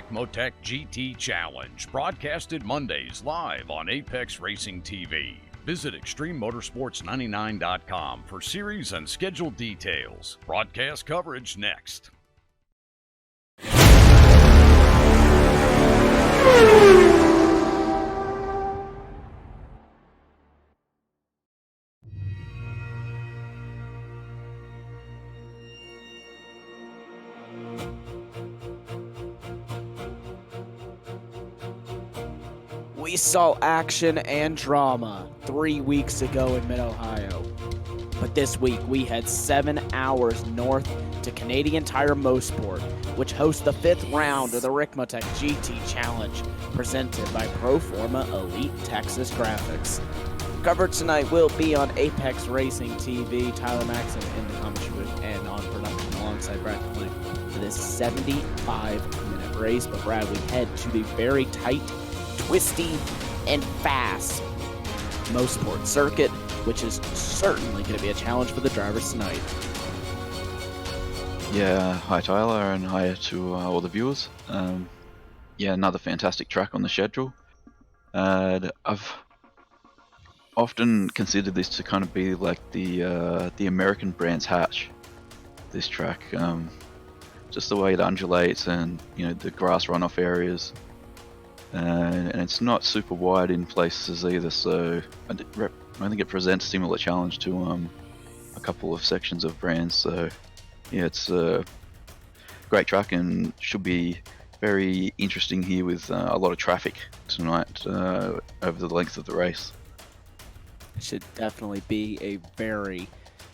Ricmotech GT Challenge, broadcasted Mondays live on Apex Racing TV. Visit ExtremeMotorsports99.com for series and schedule details. Broadcast coverage next. We saw action and drama 3 weeks ago in Mid-Ohio. But this week, we head 7 hours north to Canadian Tire Mosport, which hosts the 5th round of the Ricmotech GT Challenge, presented by Proforma Elite Texas Graphics. Coverage tonight will be on Apex Racing TV, Tyler Maxon in the commentary booth, and on production alongside Brad Flynn for this 75-minute race. But Brad, we head to the very tight, twisty, and fast Mosport circuit, which is certainly going to be a challenge for the drivers tonight. Yeah, hi Tyler, and hi to all the viewers. Yeah, another fantastic track on the schedule. I've often considered this to kind of be like the American Brands Hatch. This track, just the way it undulates, and the grass runoff areas. And it's not super wide in places either, so I think it presents a similar challenge to a couple of sections of Brands. So yeah, it's a great track and should be very interesting here with a lot of traffic tonight over the length of the race. It should definitely be a very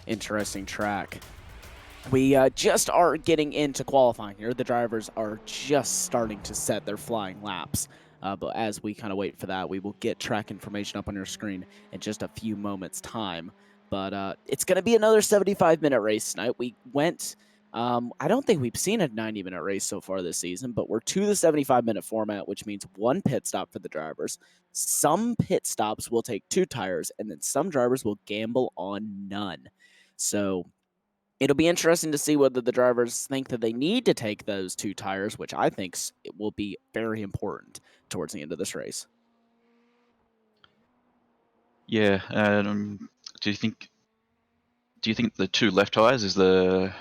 interesting track. We just are getting into qualifying here. The drivers are just starting to set their flying laps. But as we kind of wait for that, we will get track information up on your screen in just a few moments' time. But it's going to be another 75-minute race tonight. We went, I don't think we've seen a 90-minute race so far this season, but we're to the 75-minute format, which means one pit stop for the drivers. Some pit stops will take 2 tires, and then some drivers will gamble on none. So it'll be interesting to see whether the drivers think that they need to take those 2 tires, which I think it will be very important towards the end of this race. Yeah, do you think the 2 left tires is the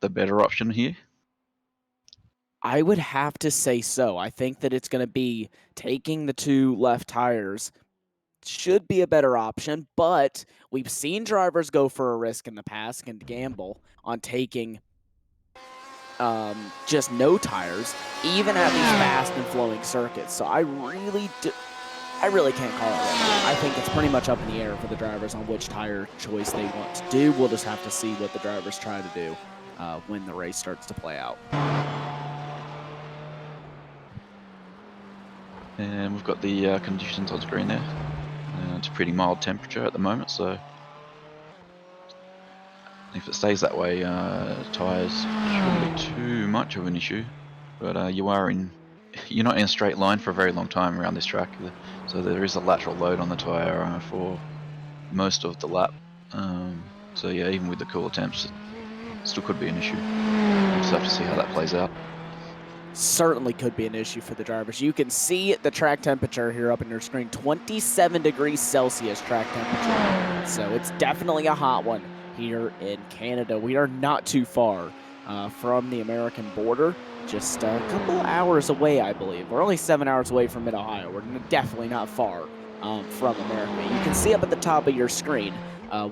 better option here? I would have to say so. I think that it's going to be taking the 2 left tires should be a better option, but we've seen drivers go for a risk in the past and gamble on taking just no tires, even at these fast and flowing circuits. So I really can't call it right now. I think it's pretty much up in the air for the drivers on which tire choice they want to do. We'll just have to see what the drivers try to do when the race starts to play out. And we've got the conditions on screen there. It's a pretty mild temperature at the moment, so if it stays that way, tyres shouldn't be too much of an issue. But you're not in a straight line for a very long time around this track, so there is a lateral load on the tyre for most of the lap. So yeah, even with the cooler temps, it still could be an issue. We'll just have to see how that plays out. Certainly could be an issue for the drivers. You can see the track temperature here up on your screen, 27 degrees Celsius track temperature. So it's definitely a hot one here in Canada. We are not too far from the American border, just a couple hours away, I believe. We're only 7 hours away from Mid-Ohio. We're definitely not far from America. You can see up at the top of your screen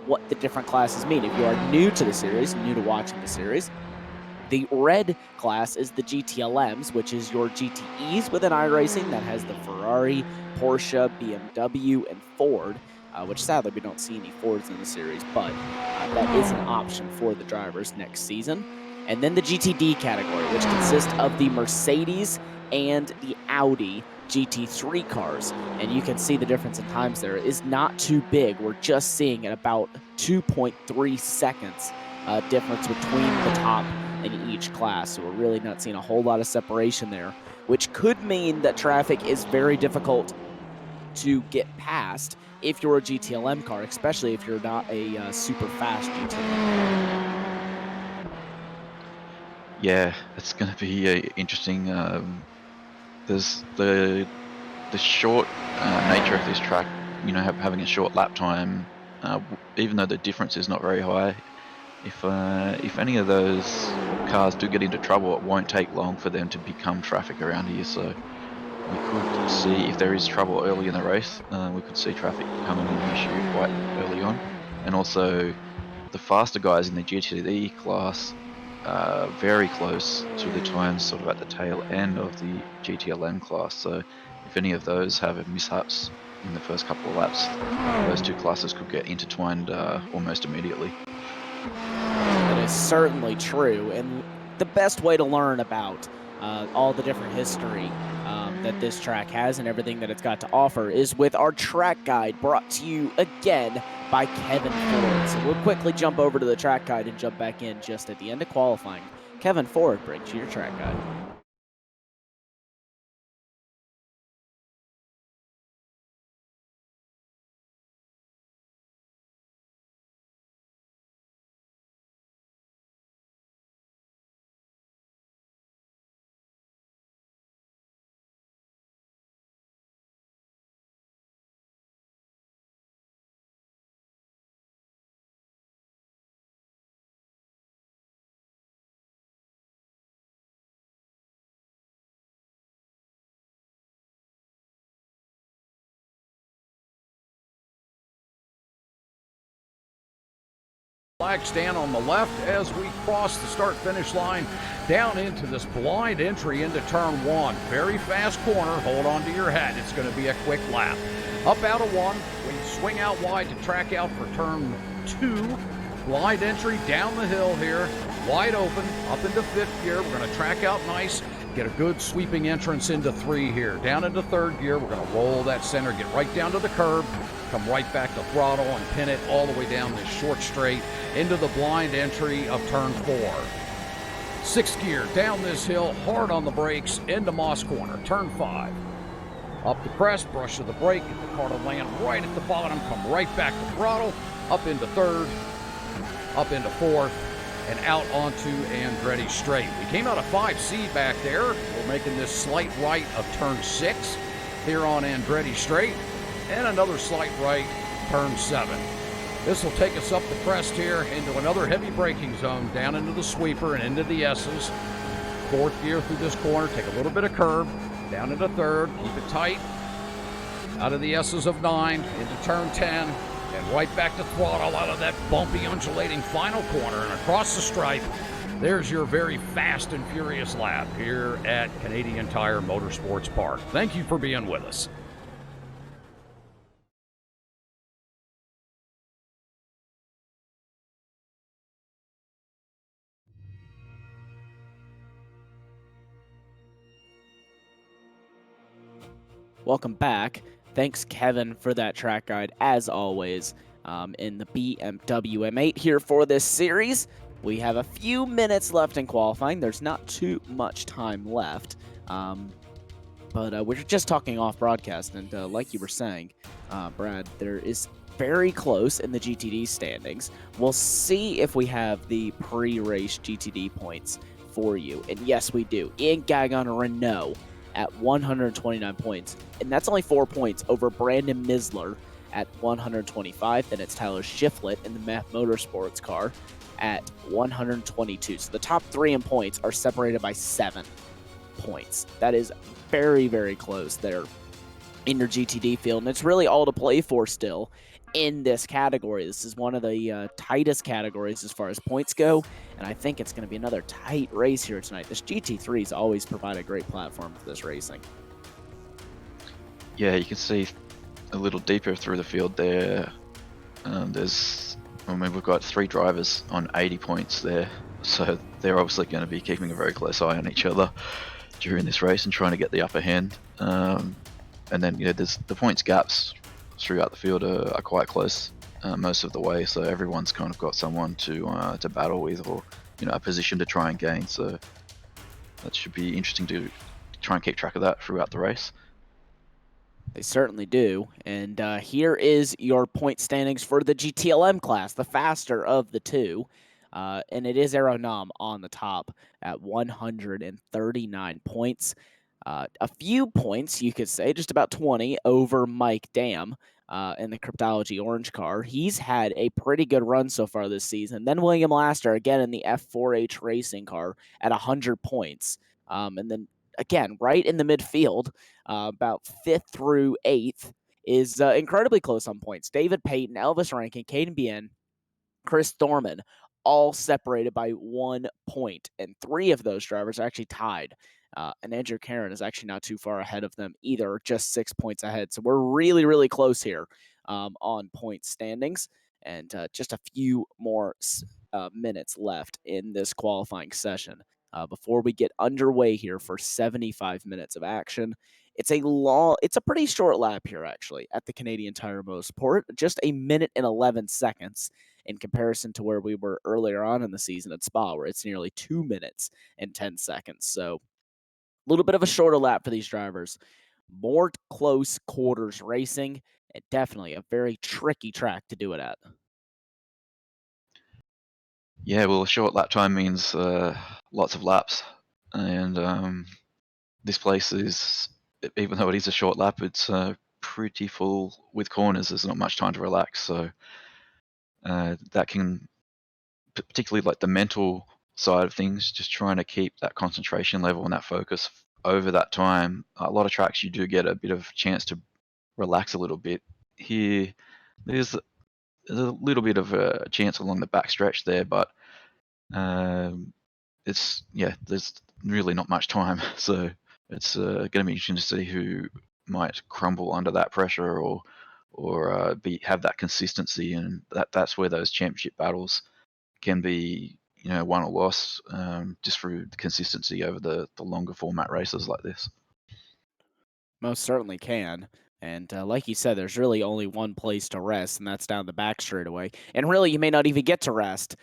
what the different classes mean. If you are new to the series, new to watching the series, the red class is the GTLMs, which is your GTEs within iRacing that has the Ferrari, Porsche, BMW, and Ford, which sadly we don't see any Fords in the series, but that is an option for the drivers next season. And then the GTD category, which consists of the Mercedes and the Audi GT3 cars. And you can see the difference in times there is not too big. We're just seeing at about 2.3 seconds difference between the top in each class. So we're really not seeing a whole lot of separation there, which could mean that traffic is very difficult to get past if you're a GTLM car, especially if you're not a super fast GTLM. Yeah, it's going to be interesting. there's the short nature of this track, having a short lap time, even though the difference is not very high, if any of those cars do get into trouble, it won't take long for them to become traffic around here. So we could see, if there is trouble early in the race, we could see traffic becoming an issue quite early on. And also, the faster guys in the GTD class very close to the times sort of at the tail end of the GTLM class. So if any of those have mishaps in the first couple of laps, those two classes could get intertwined almost immediately. That is certainly true, and the best way to learn about all the different history that this track has and everything that it's got to offer is with our track guide, brought to you again by Kevin Ford. So we'll quickly jump over to the track guide and jump back in just at the end of qualifying. Kevin Ford brings you your track guide. Flag stand on the left as we cross the start-finish line down into this blind entry into turn one. Very fast corner. Hold on to your hat. It's going to be a quick lap. Up out of one. We swing out wide to track out for turn two. Blind entry down the hill here. Wide open. Up into fifth gear. We're going to track out nice. Get a good sweeping entrance into three here. Down into third gear. We're going to roll that center. Get right down to the curb. Come right back to throttle and pin it all the way down this short straight into the blind entry of turn four. Sixth gear, down this hill, hard on the brakes, into Moss Corner, turn five. Up the crest, brush of the brake, get the car to land right at the bottom, come right back to throttle, up into third, up into fourth, and out onto Andretti Straight. We came out of 5C back there. We're making this slight right of turn six here on Andretti Straight, and another slight right, turn seven. This will take us up the crest here into another heavy braking zone, down into the sweeper and into the S's. Fourth gear through this corner, take a little bit of curb, down into third, keep it tight. Out of the S's of 9, into turn 10, and right back to throttle out of that bumpy, undulating final corner and across the stripe. There's your very fast and furious lap here at Canadian Tire Motorsports Park. Thank you for being with us. Welcome back. Thanks, Kevin, for that track guide, as always, in the BMW M8 here for this series. We have a few minutes left in qualifying. There's not too much time left, but we're just talking off broadcast, and like you were saying, Brad, there is very close in the GTD standings. We'll see if we have the pre-race GTD points for you, and yes, we do. Ian Gagon Renault at 129 points, and that's only 4 points over Brandon Misler at 125. Then it's Tyler Shiflett in the Math Motorsports car at 122. So the top three in points are separated by 7 points. That is very, very close there in your GTD field, and it's really all to play for still in this category. This is one of the tightest categories as far as points go, and I think it's going to be another tight race here tonight. This GT3s always provide a great platform for this racing. Yeah, you can see a little deeper through the field there. We've got 3 drivers on 80 points there, so they're obviously going to be keeping a very close eye on each other during this race and trying to get the upper hand. And then there's the points gaps throughout the field are quite close most of the way, so everyone's kind of got someone to battle with, or a position to try and gain. So that should be interesting to try and keep track of that throughout the race. They certainly do. And here is your point standings for the GTLM class, the faster of the two. And it is Aeronom on the top at 139 points. a few points, you could say, just about 20 over Mike Dam in the Cryptology Orange car. He's had a pretty good run so far this season. Then William Laster, again in the F4H racing car at 100 points. And then, again, right in the midfield, about 5th through 8th, is incredibly close on points. David Payton, Elvis Rankin, Caden Bien, Chris Thorman, all separated by 1 point, and 3 of those drivers are actually tied. And Andrew Karen is actually not too far ahead of them either, just 6 points ahead. So we're really, really close here on point standings, and just a few more minutes left in this qualifying session before we get underway here for 75 minutes of action. It's a pretty short lap here, actually, at the Canadian Tire Mosport, just a minute and 11 seconds in comparison to where we were earlier on in the season at Spa, where it's nearly 2 minutes and 10 seconds. So a little bit of a shorter lap for these drivers. More close quarters racing, and definitely a very tricky track to do it at. Yeah, well, a short lap time means lots of laps, and this place is, even though it is a short lap, it's pretty full with corners. There's not much time to relax, so that can, particularly like the mental side of things, just trying to keep that concentration level and that focus over that time. A lot of tracks you do get a bit of chance to relax a little bit. Here, there's a little bit of a chance along the back stretch there, but there's really not much time. So it's going to be interesting to see who might crumble under that pressure or have that consistency, and that's where those championship battles can be, won or lost, just through the consistency over the longer format races like this. Most certainly can. And like you said, there's really only one place to rest, and that's down the back straightaway. And really, you may not even get to rest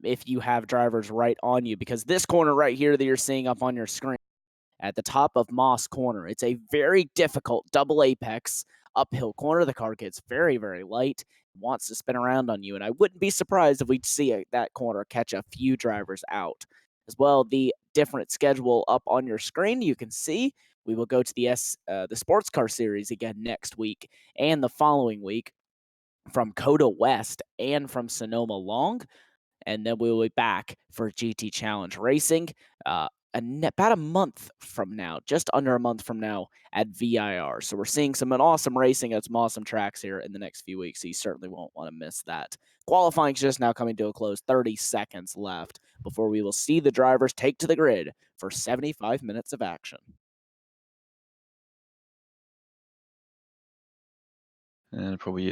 if you have drivers right on you, because this corner right here that you're seeing up on your screen at the top of Moss Corner, it's a very difficult double apex uphill corner. The car gets very, very light, wants to spin around on you, and I wouldn't be surprised if we'd see that corner catch a few drivers out. As well, the different schedule up on your screen, you can see we will go to the sports car series again next week and the following week from Coda West and from Sonoma Long, and then we'll be back for GT Challenge Racing about a month from now, just under a month from now at VIR. So we're seeing some awesome racing at some awesome tracks here in the next few weeks. So you certainly won't want to miss that. Qualifying is just now coming to a close, 30 seconds left before we will see the drivers take to the grid for 75 minutes of action. And probably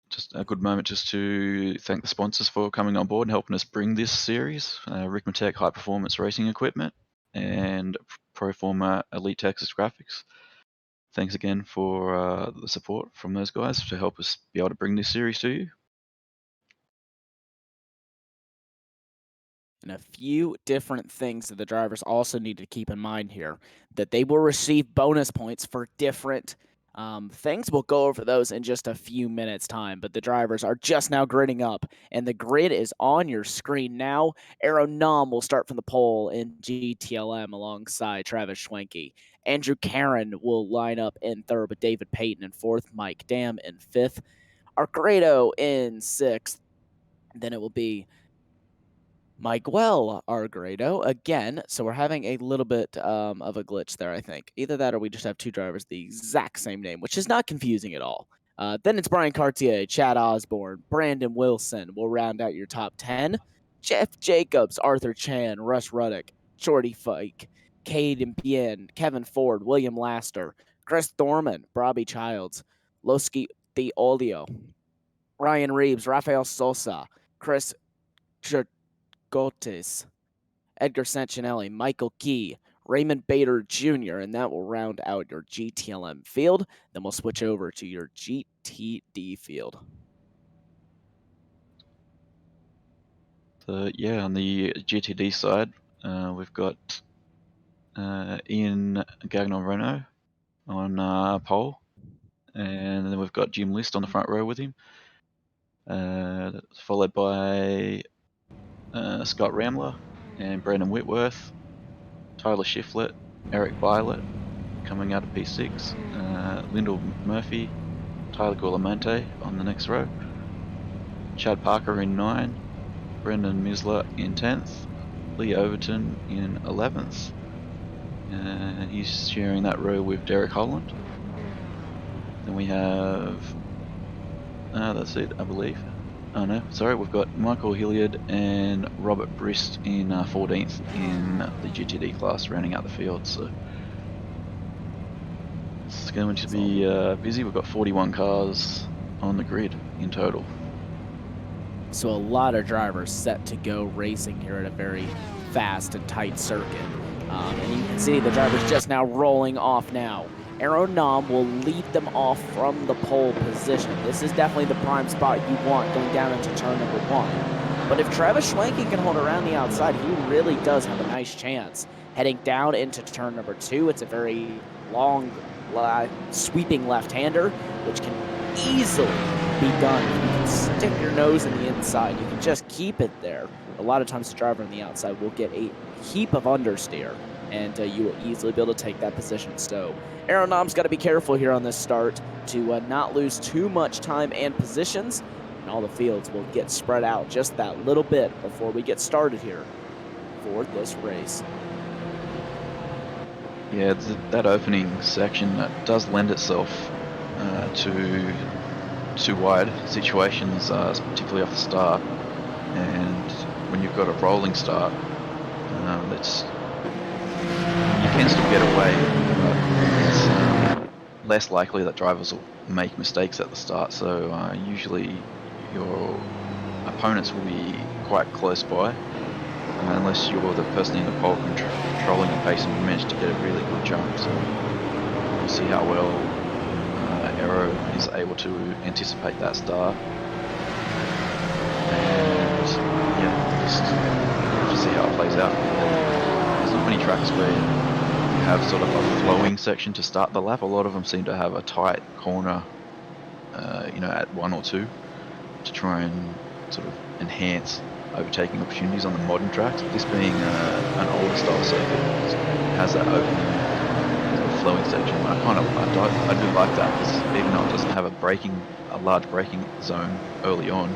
just a good moment just to thank the sponsors for coming on board and helping us bring this series: Ricmotech High Performance Racing Equipment and Proforma Elite Texas Graphics. Thanks again for the support from those guys to help us be able to bring this series to you. And a few different things that the drivers also need to keep in mind here, that they will receive bonus points for different things. We'll go over those in just a few minutes' time, but the drivers are just now gridding up, and the grid is on your screen now. Arrow Nom will start from the pole in GTLM alongside Travis Schwenke. Andrew Karen will line up in third with David Payton in fourth, Mike Dam in fifth, Argrado in sixth. Then it will be Miguel Argrado again. So we're having a little bit of a glitch there, I think. Either that or we just have two drivers the exact same name, which is not confusing at all. Then it's Brian Cartier, Chad Osborne, Brandon Wilson will round out your top 10. Jeff Jacobs, Arthur Chan, Russ Ruddick, Shorty Fike, Cade Bien, Kevin Ford, William Laster, Chris Thorman, Robbie Childs, Loski the Olio, Ryan Reeves, Rafael Sosa, Chris Gotes, Edgar Santinelli, Michael Key, Raymond Bader Jr., and that will round out your GTLM field. Then we'll switch over to your GTD field. On the GTD side, we've got Ian Gagnon-Renault on pole, and then we've got Jim List on the front row with him, followed by Scott Ramler and Brandon Whitworth, Tyler Shiflett, Eric Violet coming out of P6, Lyndall Murphy, Tyler Gulamante on the next row, Chad Parker in 9, Brendan Misler in 10th, Lee Overton in 11th, and he's sharing that row with Derek Holland. Then we have, that's it, I believe. Oh no, sorry, we've got Michael Hilliard and Robert Brist in 14th in the GTD class, rounding out the field. So it's going to be busy. We've got 41 cars on the grid in total. So a lot of drivers set to go racing here at a very fast and tight circuit. And you can see the drivers just now rolling off now. Aaron Nam will lead them off from the pole position. This is definitely the prime spot you want going down into turn number 1. But if Travis Schwenke can hold around the outside, he really does have a nice chance. Heading down into turn number 2, it's a very long, sweeping left-hander, which can easily be done. You can stick your nose in the inside. You can just keep it there. A lot of times the driver on the outside will get a heap of understeer, and you will easily be able to take that position. So Aaron Nam's got to be careful here on this start to not lose too much time and positions, and all the fields will get spread out just that little bit before we get started here for this race. Yeah, that opening section that does lend itself to too wide situations, particularly off the start. And when you've got a rolling start, that's you can still get away, but it's less likely that drivers will make mistakes at the start. So usually your opponents will be quite close by, unless you're the person in the pole controlling the pace and you manage to get a really good jump. So we'll see how well Aero is able to anticipate that start. And yeah, just have to see how it plays out. There's not many tracks where you have sort of a flowing section to start the lap. A lot of them seem to have a tight corner, at 1 or 2 to try and sort of enhance overtaking opportunities on the modern tracks. But this being an older style circuit, it has that open flowing section. I do like that, because even though it doesn't have a large braking zone early on,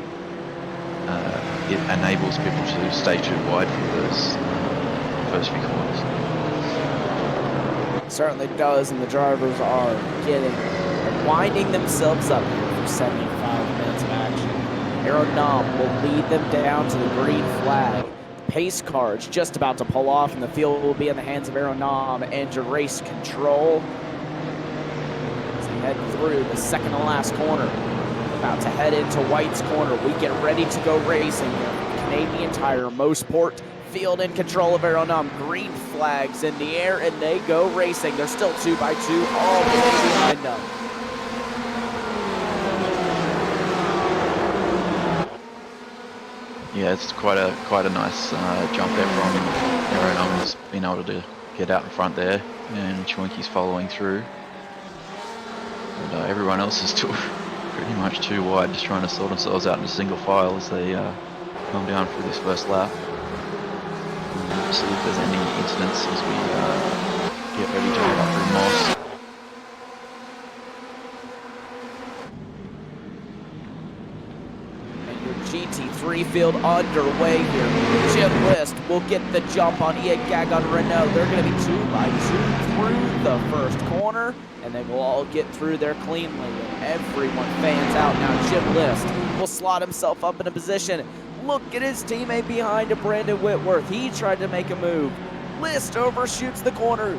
it enables people to stay too wide for those first few corners. It certainly does, and the drivers are winding themselves up here for 75 minutes of action. Aaron Nam will lead them down to the green flag. Pace car's just about to pull off, and the field will be in the hands of Aaron Nam and your race control. As they head through the second to last corner, about to head into White's corner. We get ready to go racing here. Canadian Tire, Mosport, field in control of Aaron Nam. Green flags in the air, and they go racing. They're still 2 by 2, all the way behind them. Yeah, it's quite a nice jump there from Aaron Nam. Has been able to get out in front there, and Schwenke's following through. And everyone else is still pretty much too wide, just trying to sort themselves out in a single file as they come down through this first lap. And we'll see if there's any incidents as we get ready to head up through Moss. GT3 field underway here. Jim List will get the jump on Ian Gagon Renault. They're going to be 2 by 2 through the first corner, and they will all get through there cleanly. And everyone fans out now. Jim List will slot himself up in a position. Look at his teammate behind him, Brandon Whitworth. He tried to make a move. List overshoots the corner.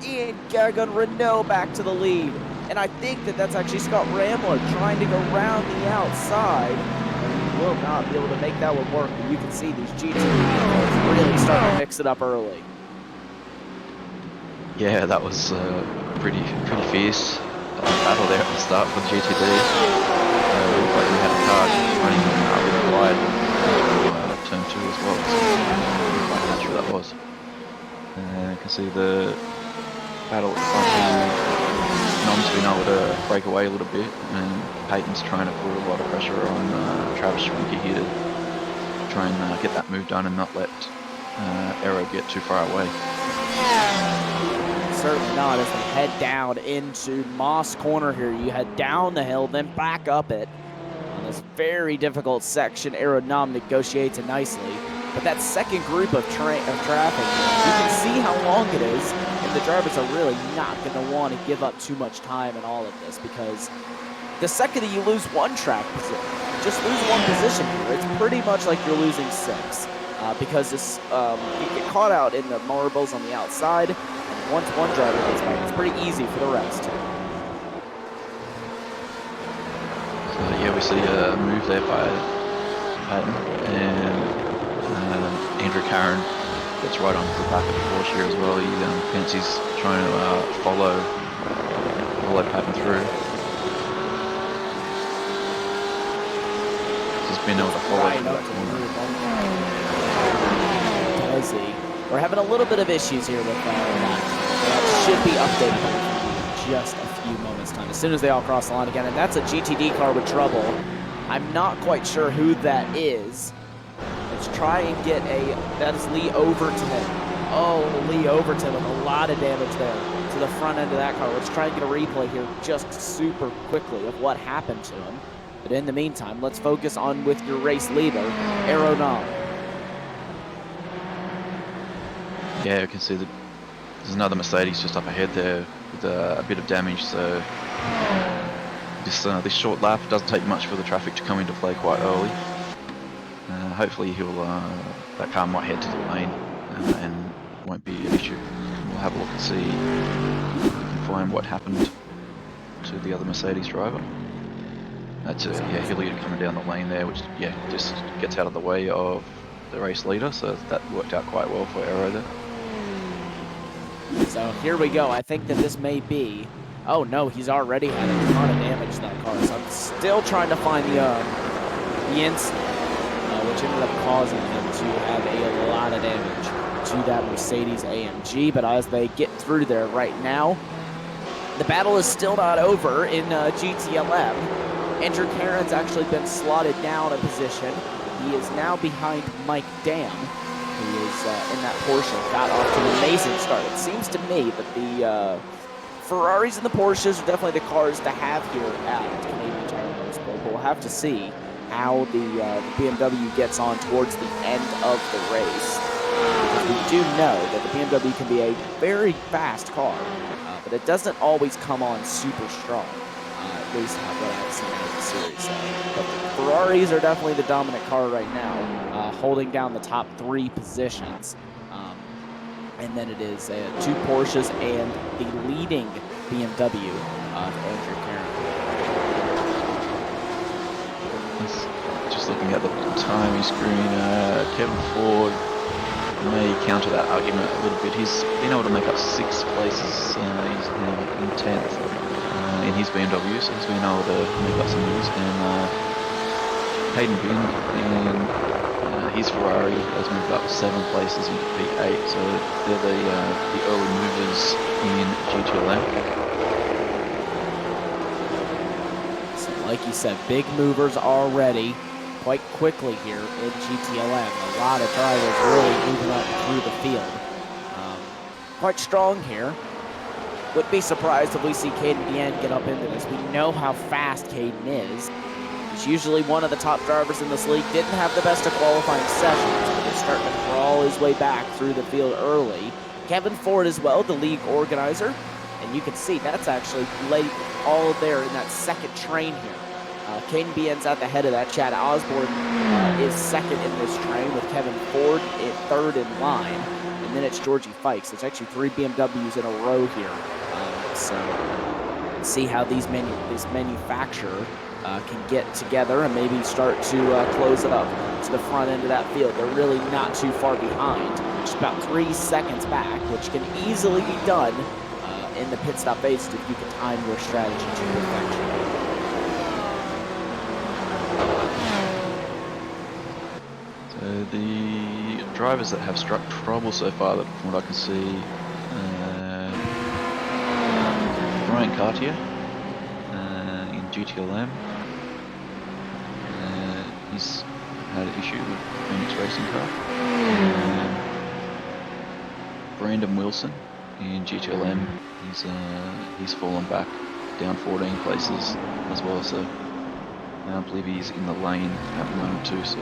Ian Gagon Renault back to the lead. And I think that's actually Scott Ramler trying to go round the outside. Will not be able to make that one work, but you can see these GT vehicles really starting to mix it up early. Yeah, that was pretty fierce battle there at the start for the GTD. Looked like we had a car running really wide into turn 2 as well, so how true that was. You can see the battle at the front here. Nom's been able to break away a little bit, and Peyton's trying to put a lot of pressure on Travis Schwenke here to try and get that move done and not let Aero get too far away. certainly not as they head down into Moss Corner here. You head down the hill, then back up it. On this very difficult section, Aeronom negotiates it nicely. But that second group of traffic, you can see how long it is, and the drivers are really not going to want to give up too much time in all of this, because the second that you lose one track position, just lose one position here, it's pretty much like you're losing 6. Because this, you get caught out in the marbles on the outside, and once one driver gets back, it's pretty easy for the rest. So yeah, we see a move there by Patton, and Andrew Karen gets right onto the back of the Porsche here as well. He thinks he's trying to follow Patton through. He's been able to follow Right through that corner. Does he? We're having a little bit of issues here with that. Should be updated in just a few moments' time. As soon as they all cross the line again, and that's a GTD car with trouble. I'm not quite sure who that is. Let's try and get that is Lee Overton. Oh, Lee Overton with a lot of damage there to the front end of that car. Let's try and get a replay here just super quickly of what happened to him. But in the meantime, let's focus on with your race leader, Aeronom. Yeah, you can see that there's another Mercedes just up ahead there with a bit of damage. So this short lap doesn't take much for the traffic to come into play quite early. Hopefully that car might head to the lane and won't be an issue. We'll have a look and see if we can find what happened to the other Mercedes driver. That's Hilliard coming down the lane there, which just gets out of the way of the race leader. So that worked out quite well for Aero there. So here we go. I think that this may be. Oh no, he's already had a ton of damage to that car. So I'm still trying to find the incident, which ended up causing him to have a lot of damage to that Mercedes AMG. But as they get through there right now, the battle is still not over in GTLM. Andrew Karen's actually been slotted down a position. He is now behind Mike Dam, who is in that Porsche. Got off to an amazing start. It seems to me that the Ferraris and the Porsches are definitely the cars to have here at Canadian Tire Motorsport. But we'll have to see how the BMW gets on towards the end of the race. Because we do know that the BMW can be a very fast car, but it doesn't always come on super strong. At least what I've seen in the series. But the Ferraris are definitely the dominant car right now, holding down the top 3 positions. And then it is 2 Porsches and the leading BMW of Andrew Karen. Just looking at the timing screen, Kevin Ford may counter that argument a little bit. He's been able to make up 6 places. He's now in 10th. In his BMW, so he's been able to make up some moves, and Hayden Bing in his Ferrari has moved up 7 places into P8, so they're the early movers in GTLM. So like you said, big movers already quite quickly here in GTLM. A lot of drivers really moving up through the field. Quite strong here. Wouldn't be surprised if we see Caden Bien get up into this. We know how fast Caden is. He's usually one of the top drivers in this league. Didn't have the best of qualifying sessions, but he's starting to crawl his way back through the field early. Kevin Ford as well, the league organizer. And you can see that's actually late all there in that second train here. Caden Bien's at the head of that. Chad Osborne is second in this train with Kevin Ford in third in line. And then it's Georgie Fikes. It's actually 3 BMWs in a row here. So see how this manufacturer can get together and maybe start to close it up to the front end of that field. They're really not too far behind, just about 3 seconds back, which can easily be done in the pit stop phase if you can time your strategy to perfection. So the drivers that have struck trouble so far, that from what I can see, Brian Cartier in GTLM. He's had an issue with Phoenix Racing Car. Brandon Wilson in GTLM. He's fallen back down 14 places as well, so I believe he's in the lane at the moment too, so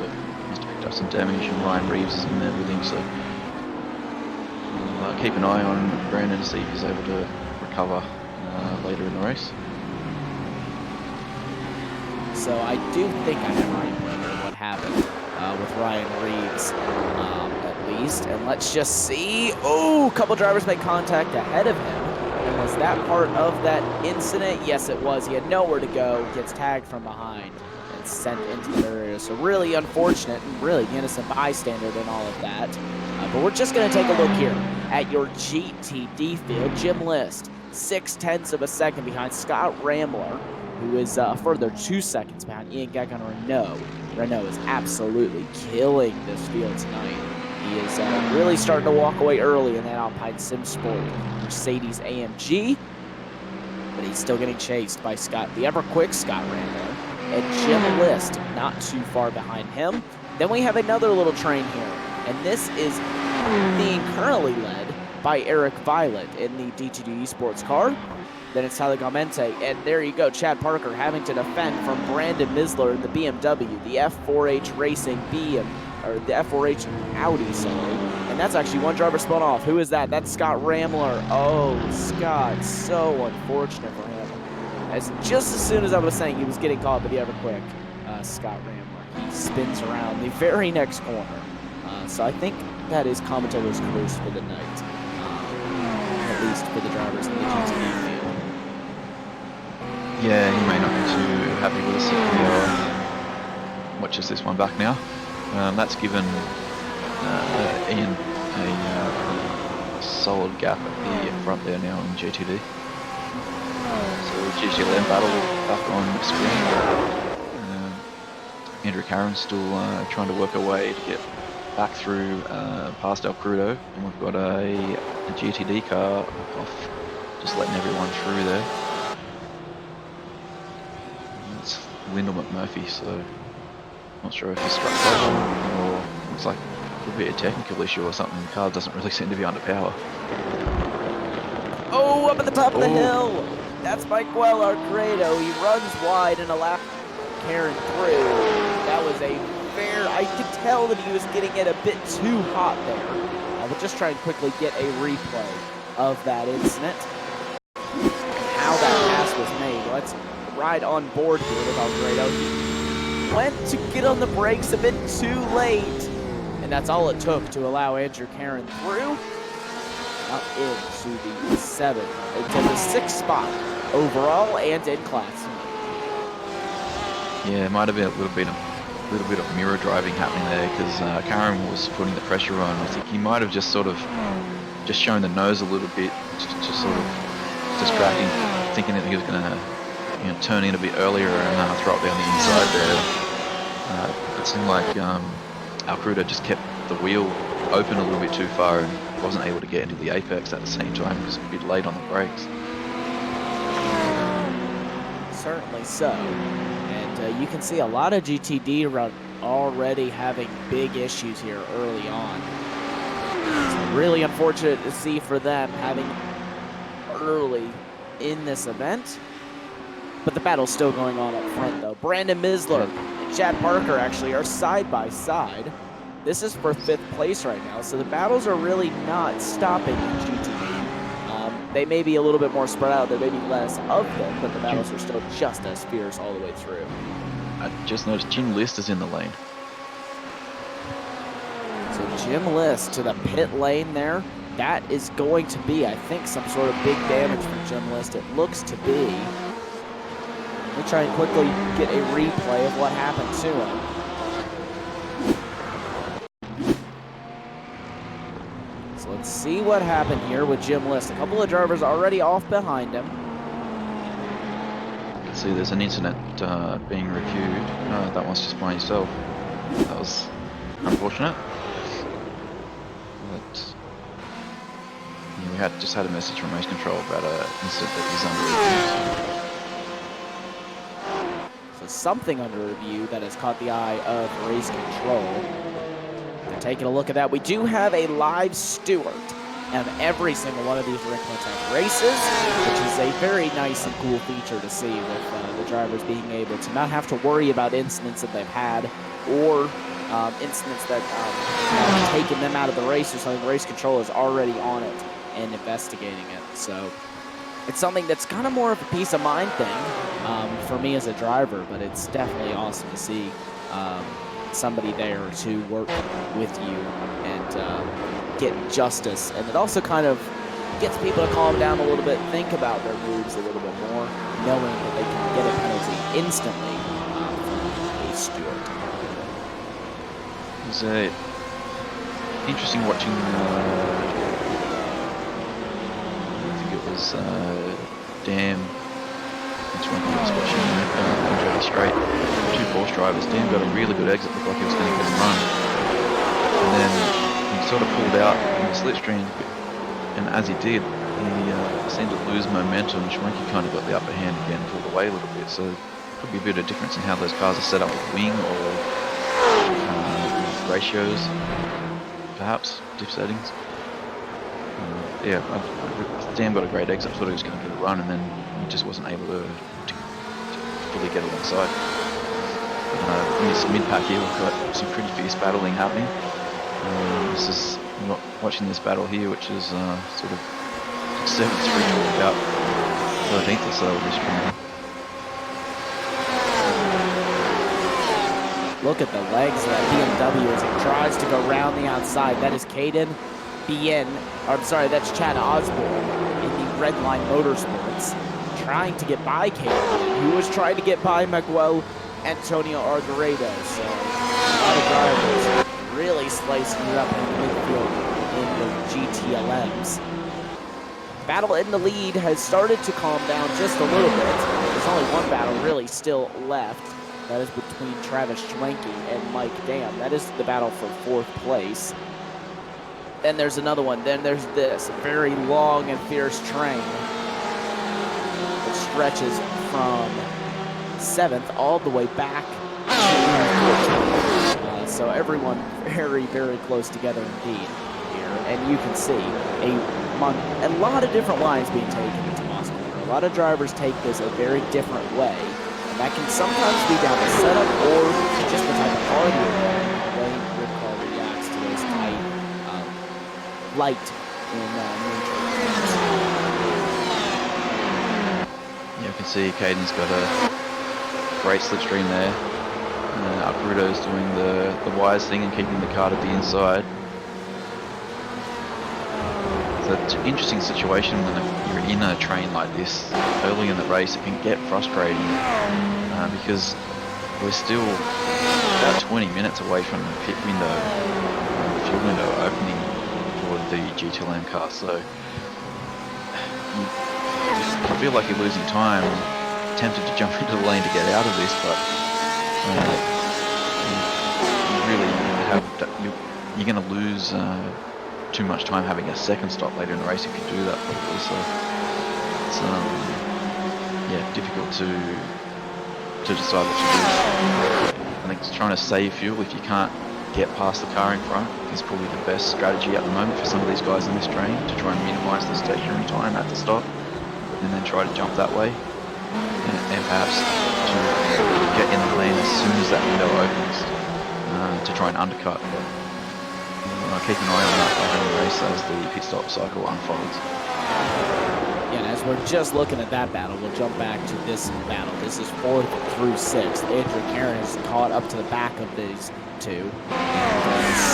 must have picked up some damage, and Ryan Reeves is in there with him, so keep an eye on Brandon to see if he's able to recover later in the race. So I do think I have remember what happened with Ryan Reeves, at least. And let's just see. Oh, a couple drivers made contact ahead of him. And was that part of that incident? Yes, it was. He had nowhere to go. Gets tagged from behind and sent into the barrier. So really unfortunate and really innocent bystander in all of that. But we're just going to take a look here at your GTD field. Jim List, 0.6 of a second behind Scott Rambler, who is a further 2 seconds behind Ian Gagnon Renault. Renault is absolutely killing this field tonight. He is really starting to walk away early in that Alpine Sim Sport Mercedes AMG, but he's still getting chased by the ever-quick Scott Rambler, and Jim List not too far behind him. Then we have another little train here, and this is being currently led by Eric Violet in the DTD Esports car. Then it's Tyler Galmente, and there you go, Chad Parker having to defend from Brandon Misler in the BMW, the F4H Racing the F4H Audi, sorry. And that's actually one driver spun off. Who is that? That's Scott Rambler. Oh, Scott, so unfortunate for him. Just as soon as I was saying he was getting caught by the ever-quick Scott Rambler, he spins around the very next corner. So I think that is commentator's curse for the night, at least for the drivers in the GTD field. Yeah, he may not be too happy with us if he watches this one back now. That's given Ian a solid gap at the front there now in GTD. So GTLM battle back on screen. Andrew Cameron's still trying to work a way to get back through past El Crudo, and we've got a GTD car off, just letting everyone through there. It's Lyndall McMurphy, so not sure if he struck clutch or looks like it could be a technical issue or something. The car doesn't really seem to be under power. Oh, up at the top of the hill! That's Mike Arcredo. He runs wide and allows Karen through. That was a I could tell that he was getting it a bit too hot there. We'll just try and quickly get a replay of that incident. How that pass was made. Let's ride on board here with Alfredo. He went to get on the brakes a bit too late, and that's all it took to allow Andrew Karen through. Up into the into the 6th spot overall and in class. Yeah, it might have been a little bit of mirror driving happening there, because Karen was putting the pressure on. I think he might have just just shown the nose a little bit, just sort of distracting, thinking that he was going to turn in a bit earlier and throw it down the inside there. It seemed like Alcrudo just kept the wheel open a little bit too far and wasn't able to get into the apex at the same time. He was a bit late on the brakes. Certainly so. And you can see a lot of GTD run already having big issues here early on. It's really unfortunate to see for them having early in this event. But the battle's still going on up front, though. Brandon Misler and Chad Parker actually are side by side. This is for 5th place right now, so the battles are really not stopping in GTD. They may be a little bit more spread out, there may be less of them, but the battles are still just as fierce all the way through. I just noticed Jim List is in the lane. So Jim List to the pit lane there. That is going to be, I think, some sort of big damage for Jim List. It looks to be. Let me try and quickly get a replay of what happened to him. So let's see what happened here with Jim List. A couple of drivers already off behind him. You can see there's an incident being reviewed. No, that one's just by yourself. That was unfortunate. But yeah, we just had a message from race control about an incident that is under review. So something under review that has caught the eye of race control. Taking a look at that, we do have a live Stewart every single one of these Ricmotech races, which is a very nice and cool feature to see with the drivers being able to not have to worry about incidents that they've had or incidents that have taken them out of the race or something. The race control is already on it and investigating it. So it's something that's kind of more of a peace of mind thing for me as a driver, but it's definitely awesome to see somebody there to work with you and get justice. And it also kind of gets people to calm down a little bit, think about their moves a little bit more, knowing that they can get a penalty instantly from a steward. It was interesting watching, I think it was Dam and Swanky was watching Andretti straight. Two Porsche drivers. Dam got a really good exit, looked like he was going to get a run. And then he sort of pulled out in the slipstream, and as he did, he seemed to lose momentum. Schwenke kind of got the upper hand again, pulled away a little bit. So could be a bit of difference in how those cars are set up with wing or ratios, perhaps diff settings. Yeah, Dam got a great exit. I thought he was going to get a run, and then he just wasn't able to fully get alongside. In this mid-pack here, we've got some pretty fierce battling happening. This is watching this battle here, which is sort of 7th to about 13th or so of this train. Look at the legs of that BMW as it tries to go around the outside. That is Caden Bien, or I'm sorry, that's Chad Osborne in the Redline Motorsports, trying to get by Caden Bien, who was trying to get by Miguel Antonio Arguedo. So a lot of drivers really slicing it up in the midfield in the GTLMs. Battle in the lead has started to calm down just a little bit. There's only one battle really still left. That is between Travis Schwenke and Mike Dam. That is the battle for 4th place. Then there's another one. Then there's this very long and fierce train that stretches from 7th all the way back to 14th. So everyone very, very close together indeed here. And you can see a lot of different lines being taken into Mosport. A lot of drivers take this a very different way. And that can sometimes be down to setup or just the type of car you're in. The way your car reacts to those tight, light in nature. Yeah, you can see Caden's got a great slipstream there. Alvaredo's doing the wise thing and keeping the car to the inside. It's an interesting situation when you're in a train like this early in the race. It can get frustrating because we're still about 20 minutes away from the pit window, the fuel window opening for the GTLM car. So you feel like you're losing time, tempted to jump into the lane to get out of this, but you're going to lose too much time having a second stop later in the race if you do that probably. So it's difficult to decide what to do. I think it's trying to save fuel if you can't get past the car in front is probably the best strategy at the moment for some of these guys in this train, to try and minimise the stationary time at the stop and then try to jump that way and perhaps to get in the lane as soon as that window opens to try and undercut. But keep an eye on that later in the race as the pit stop cycle unfolds. Yeah, and as we're just looking at that battle, we'll jump back to this battle. This is 4th through 6th. Andrew Karen has caught up to the back of these two,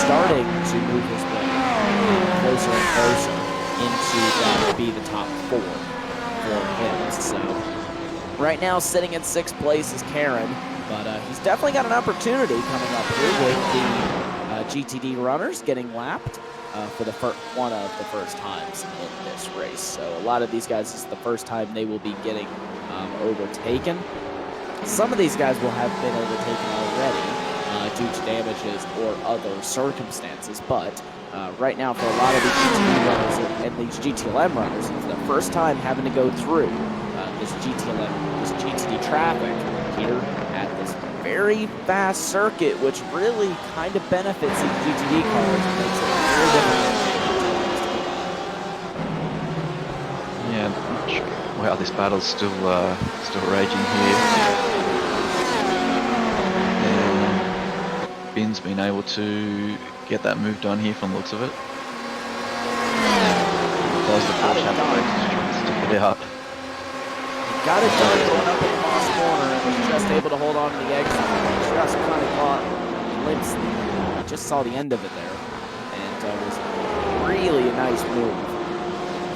starting to move his way closer and closer into that would be the top 4 for him. So right now, sitting in 6th place is Karen, but he's definitely got an opportunity coming up here with the GTD runners getting lapped for one of the first times in this race. So a lot of these guys, this is the first time they will be getting overtaken. Some of these guys will have been overtaken already due to damages or other circumstances, but right now for a lot of these GTD runners and these GTLM runners, it's the first time having to go through this GTD traffic here at this very fast circuit, which really kind of benefits these GTD cars and makes it very difficult. much. Wow, this battle's still raging here. And Ben's been able to get that move done here from the looks of it. Does the Porsche have to stick it out? Got it done going up in the Moss corner and was just able to hold on to the exit. Just kind of caught glimpse. Just saw the end of it there. And it was really a nice move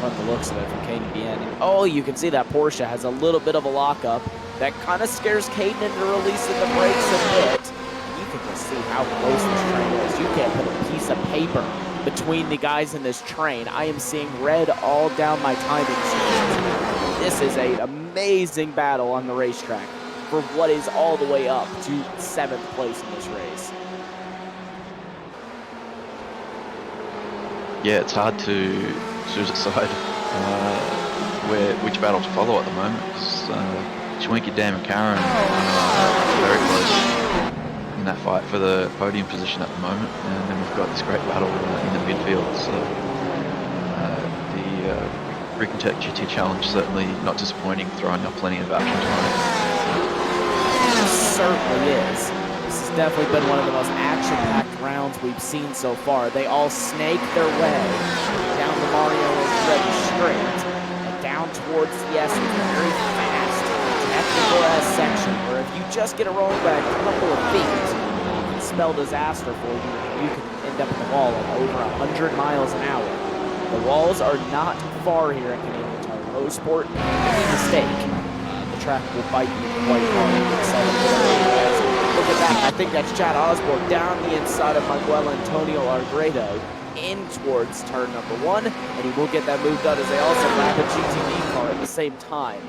from the looks of it from Caden Bien. And oh, you can see that Porsche has a little bit of a lockup. That kind of scares Caden into releasing the brakes a bit. You can just see how close this train is. You can't put a piece of paper between the guys in this train. I am seeing red all down my timing screen. This is an amazing battle on the racetrack for what is all the way up to 7th place in this race. Yeah, it's hard to decide which battle to follow at the moment, because Schwenky, Dan and Karen are very close in that fight for the podium position at the moment, and then we've got this great battle in the midfield. So the Ricmotech GT Challenge certainly not disappointing, throwing up plenty of action tonight. It certainly is. This has definitely been one of the most action-packed rounds we've seen so far. They all snake their way down the Mario and Freddy straight and down towards the S with a very fast technical S section where if you just get a roll back a couple of feet, it can spell disaster for you. You can end up in the wall at over 100 miles an hour. The walls are not far here at Canadian Tire. Mosport, any mistake, the track will bite you quite hard. Look at that. I think that's Chad Osborne down the inside of Miguel Antonio Arguedo in towards turn number 1, and he will get that move done as they also lap a GTD car at the same time.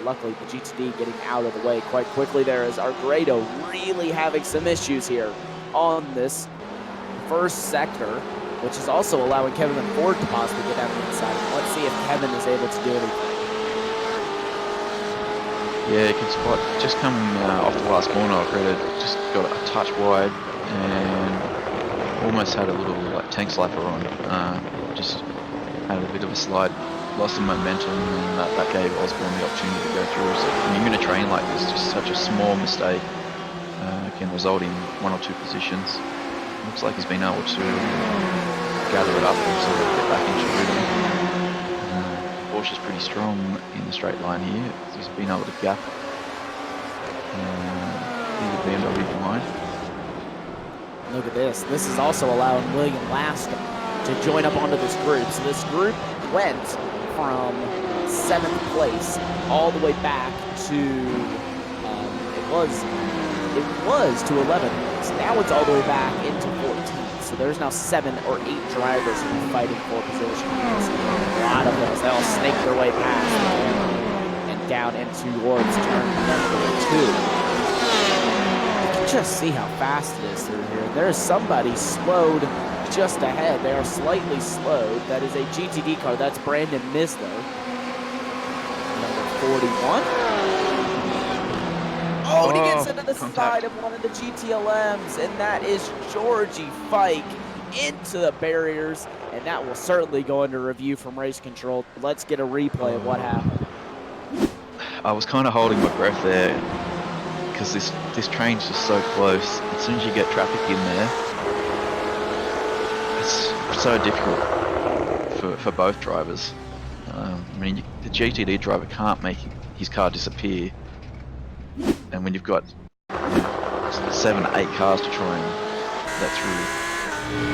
Luckily, the GTD getting out of the way quite quickly there as Arguedo really having some issues here on this first sector, which is also allowing Kevin and Ford to possibly get down the inside. Let's see if Kevin is able to do anything. Yeah, you can spot just coming off the last corner. Arguedo just got a touch wide and almost had a little tank slapper on. Just had a bit of a slide, lost some momentum, and that gave Osborne the opportunity to go through. So when you're in a train like this, just such a small mistake can result in 1 or 2 positions. Looks like he's been able to gather it up and sort of get back into rhythm. Porsche's pretty strong in the straight line here. He's been able to gap the BMW behind. Look at this. This is also allowing William Lasker to join up onto this group. So this group went from 7th place all the way back to it was to 11th place. Now it's all the way back into 14th. So there's now 7 or 8 drivers who are fighting for position. A lot of those. They all snake their way past and down into towards turn number 2. You can just see how fast it is through here. There's somebody slowed just ahead. They are slightly slowed. That is a GTD car. That's Brandon Misler. Number 41. Oh, and he gets into the side of one of the GTLMs, and that is Georgie Fike into the barriers, and that will certainly go into review from race control. Let's get a replay of what happened. I was kind of holding my breath there because this train's just so close. As soon as you get traffic in there, it's so difficult for both drivers. I mean, the GTD driver can't make his car disappear, and when you've got 7 or 8 cars to try and get through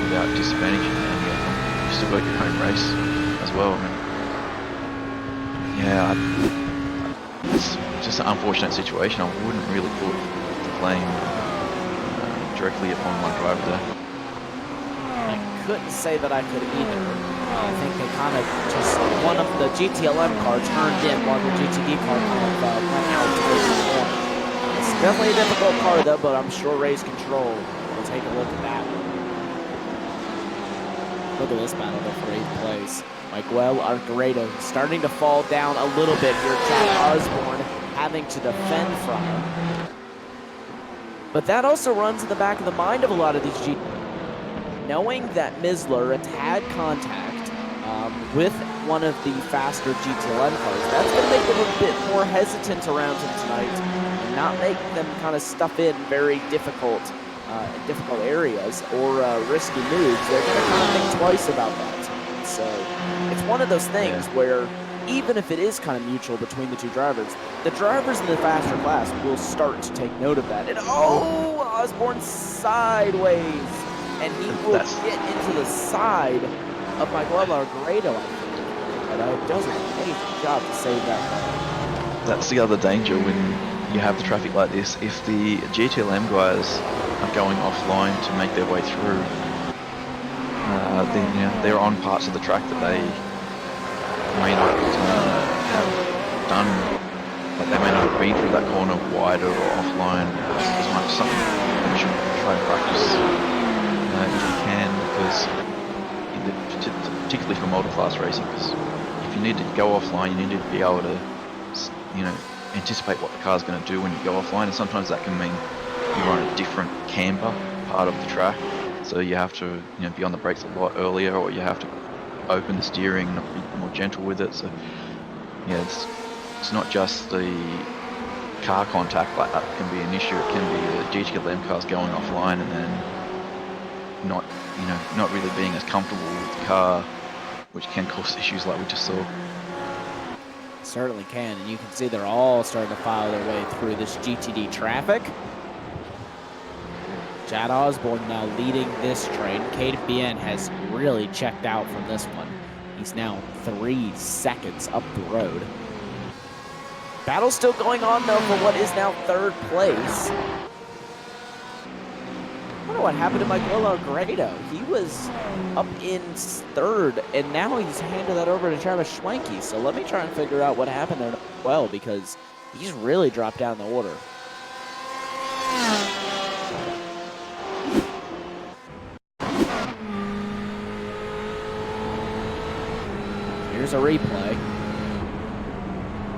without disadvantaging, and you've still got your own race as well. I mean, yeah, it's just an unfortunate situation. I wouldn't really put the blame directly upon one driver there. I couldn't say that I could either. I think they kind of just, one of the GTLM car turned in while the GTD car kind of went out towards the corner. It's definitely a difficult car though, but I'm sure Race Control will take a look at that one. Look at this battle there for 8th place. Miguel Arguedo starting to fall down a little bit here. Chad Osborne having to defend from him. But that also runs in the back of the mind of a lot of these knowing that Misler had contact with one of the faster GTLM cars. That's going to make them a bit more hesitant around him tonight and not make them kind of stuff in very difficult areas or risky moves. They're going to kind of think twice about that. So it's one of those things where even if it is kind of mutual between the two drivers, the drivers in the faster class will start to take note of that. And Osborne sideways, and he will get into the side of Michael Algredo, I think. But does an amazing job to save that car. That's the other danger when you have the traffic like this. If the GTLM guys are going offline to make their way through, then they're on parts of the track that they may not have done, like they may not have been through that corner wider or offline as much. Something that we should try and practice if we can, because particularly for multi-class racing, because if you need to go offline, you need to be able to, anticipate what the car's going to do when you go offline, and sometimes that can mean you're on a different camber part of the track, so you have to be on the brakes a lot earlier, or you have to open the steering and be more gentle with it. So it's not just the car contact like that can be an issue. It can be the GTLM cars going offline and then not really being as comfortable with the car, which can cause issues like we just saw. Certainly can, and you can see they're all starting to file their way through this GTD traffic. Chad Osborne now leading this train. Cade Bien has really checked out from this one. He's now 3 seconds up the road. Battle still going on, though, for what is now 3rd place. I wonder what happened to Michael Algredo. He was up in 3rd, and now he's handed that over to Travis Schwenke. So let me try and figure out what happened there as well, because he's really dropped down the order. Here's a replay.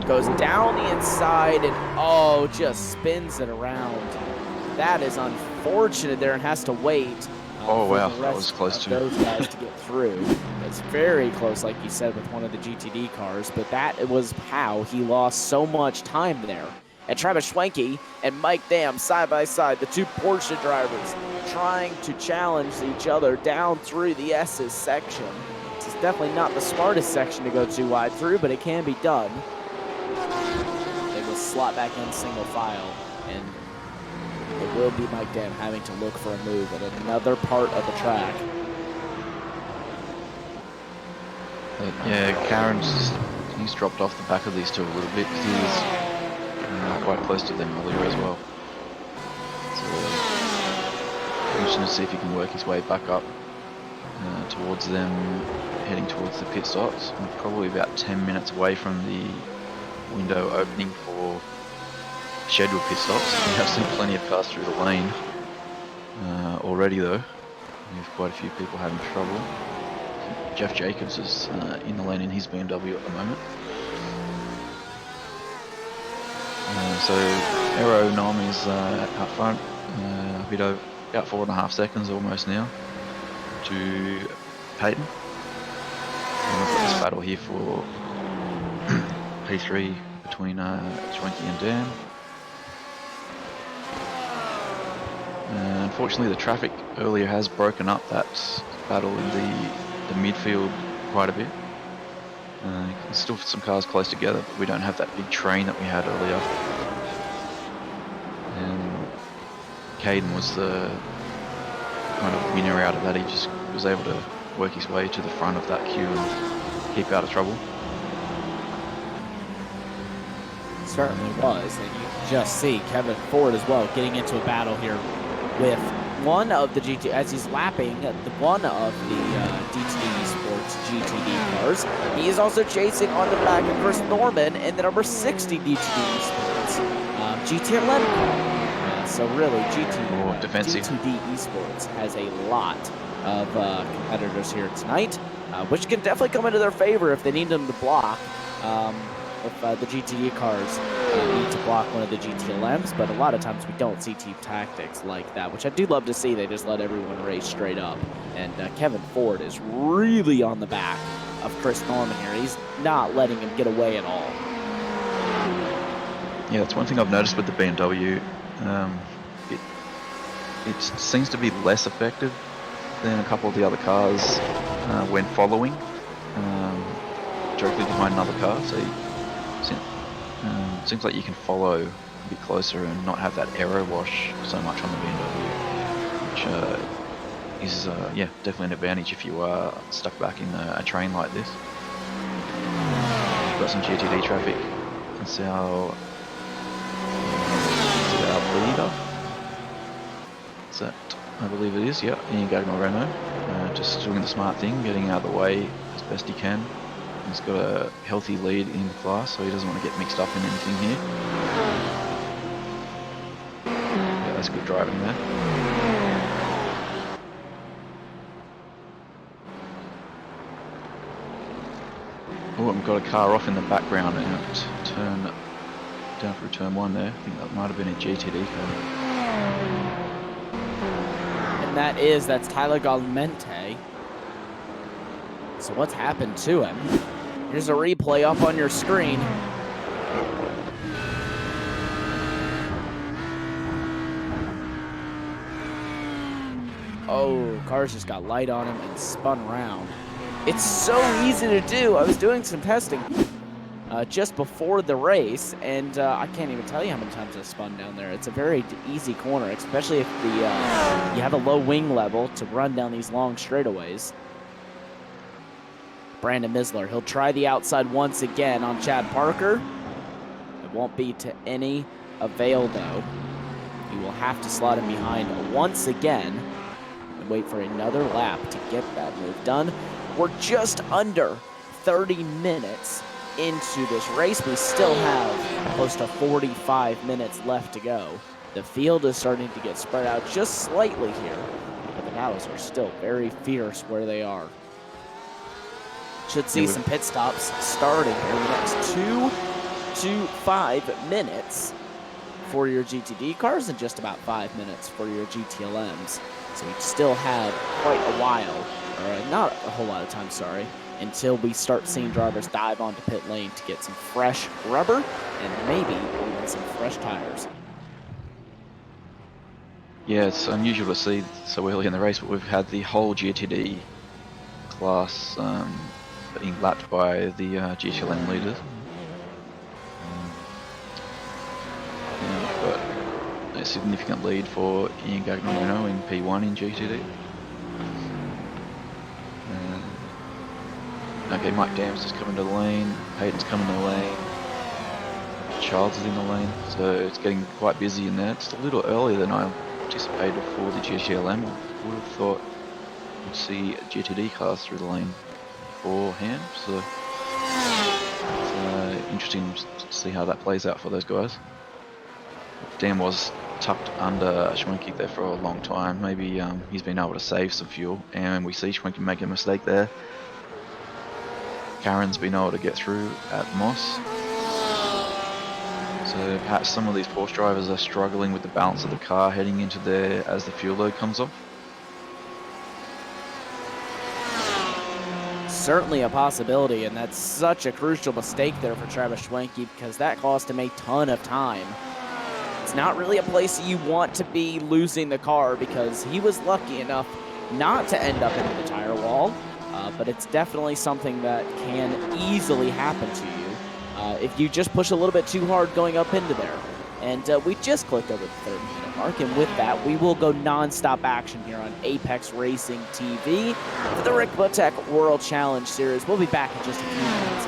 Goes down the inside and just spins it around. That is unfortunate there and has to wait. Wow, that was close to those guys to get through. It's very close, like you said, with one of the GTD cars, but that was how he lost so much time there. And Travis Schwenke and Mike Dam side by side, the two Porsche drivers trying to challenge each other down through the S's section. This is definitely not the smartest section to go too wide through, but it can be done. They will slot back in single file, and it will be Mike Dam having to look for a move at another part of the track. He's dropped off the back of these two a little bit because he was quite close to them earlier as well. So interesting to see if he can work his way back up towards them, heading towards the pit stops. We're probably about 10 minutes away from the window opening for scheduled pit stops. We have seen plenty of cars through the lane already though. We have quite a few people having trouble. Jeff Jacobs is in the lane in his BMW at the moment. So Aero Nom is out front, a bit over, about 4.5 seconds almost now to Peyton. And we've got this battle here for P3 between Schwenke and Dan. Unfortunately, the traffic earlier has broken up that battle in the midfield quite a bit. There's still some cars close together, but we don't have that big train that we had earlier. And Caden was the kind of winner out of that. He just was able to work his way to the front of that queue and keep out of trouble. Certainly was, and you can just see Kevin Ford as well getting into a battle here with one of the GT, as he's lapping one of the DTD Sports GTD cars. He is also chasing on the back of Chris Norman and the number 60 DTD Sports GTLM car. So really, GTD Esports has a lot of competitors here tonight, which can definitely come into their favor if they need them to block. If the GTD cars need to block one of the GTLMs, but a lot of times we don't see team tactics like that, which I do love to see. They just let everyone race straight up, and Kevin Ford is really on the back of Chris Norman here. He's not letting him get away at all. Yeah, that's one thing I've noticed with the BMW. It seems to be less effective than a couple of the other cars when following directly behind another car. So seems like you can follow a bit closer and not have that aero wash so much on the BMW, which is yeah, definitely an advantage if you are stuck back in a train like this. We've got some GTD traffic. That's our leader. Is that, I believe it is, yeah, Ian Gagnon-Renault. Just doing the smart thing, getting out of the way as best he can. He's got a healthy lead in the class, so he doesn't want to get mixed up in anything here. Yeah, that's good driving there. Oh, we've got a car off in the background and turn down through turn 1 there. I think that might have been a GTD car. And that's Tyler Galmente. So what's happened to him? Here's a replay up on your screen. Oh, cars just got light on him and spun around. It's so easy to do. I was doing some testing just before the race, and I can't even tell you how many times I spun down there. It's a very easy corner, especially if you have a low wing level to run down these long straightaways. Brandon Misler, he'll try the outside once again on Chad Parker. It won't be to any avail, though. He will have to slot him behind once again and wait for another lap to get that move done. We're just under 30 minutes into this race. We still have close to 45 minutes left to go. The field is starting to get spread out just slightly here, but the battles are still very fierce where they are. Should see some pit stops starting here in the next 2 to 5 minutes for your GTD cars and just about 5 minutes for your GTLMs. So we still have quite a while, or not a whole lot of time, sorry, until we start seeing drivers dive onto pit lane to get some fresh rubber and maybe even some fresh tires. Yeah, it's unusual to see so early in the race, but we've had the whole GTD class being lapped by the GTLM leaders. Yeah, we've got a significant lead for Ian Gagnon-Renault in P1 in GTD. Okay, Mike Dams is coming to the lane, Hayden's coming to the lane, Charles is in the lane, so it's getting quite busy in there. It's a little earlier than I anticipated for the GTLM. Would have thought we'd see GTD cars through the lane beforehand, so it's interesting to see how that plays out for those guys. Dan was tucked under Schwenke there for a long time. Maybe he's been able to save some fuel, and we see Schwenke make a mistake there. Karen's been able to get through at Moss. So perhaps some of these Porsche drivers are struggling with the balance of the car heading into there as the fuel load comes off. Certainly a possibility, and that's such a crucial mistake there for Travis Schwenke because that cost him a ton of time. It's not really a place you want to be losing the car because he was lucky enough not to end up into the tire wall, but it's definitely something that can easily happen to you if you just push a little bit too hard going up into there. And we just clicked over the 30-minute mark, and with that, we will go non-stop action here on Apex Racing TV for the Ricmotech World Challenge Series. We'll be back in just a few minutes.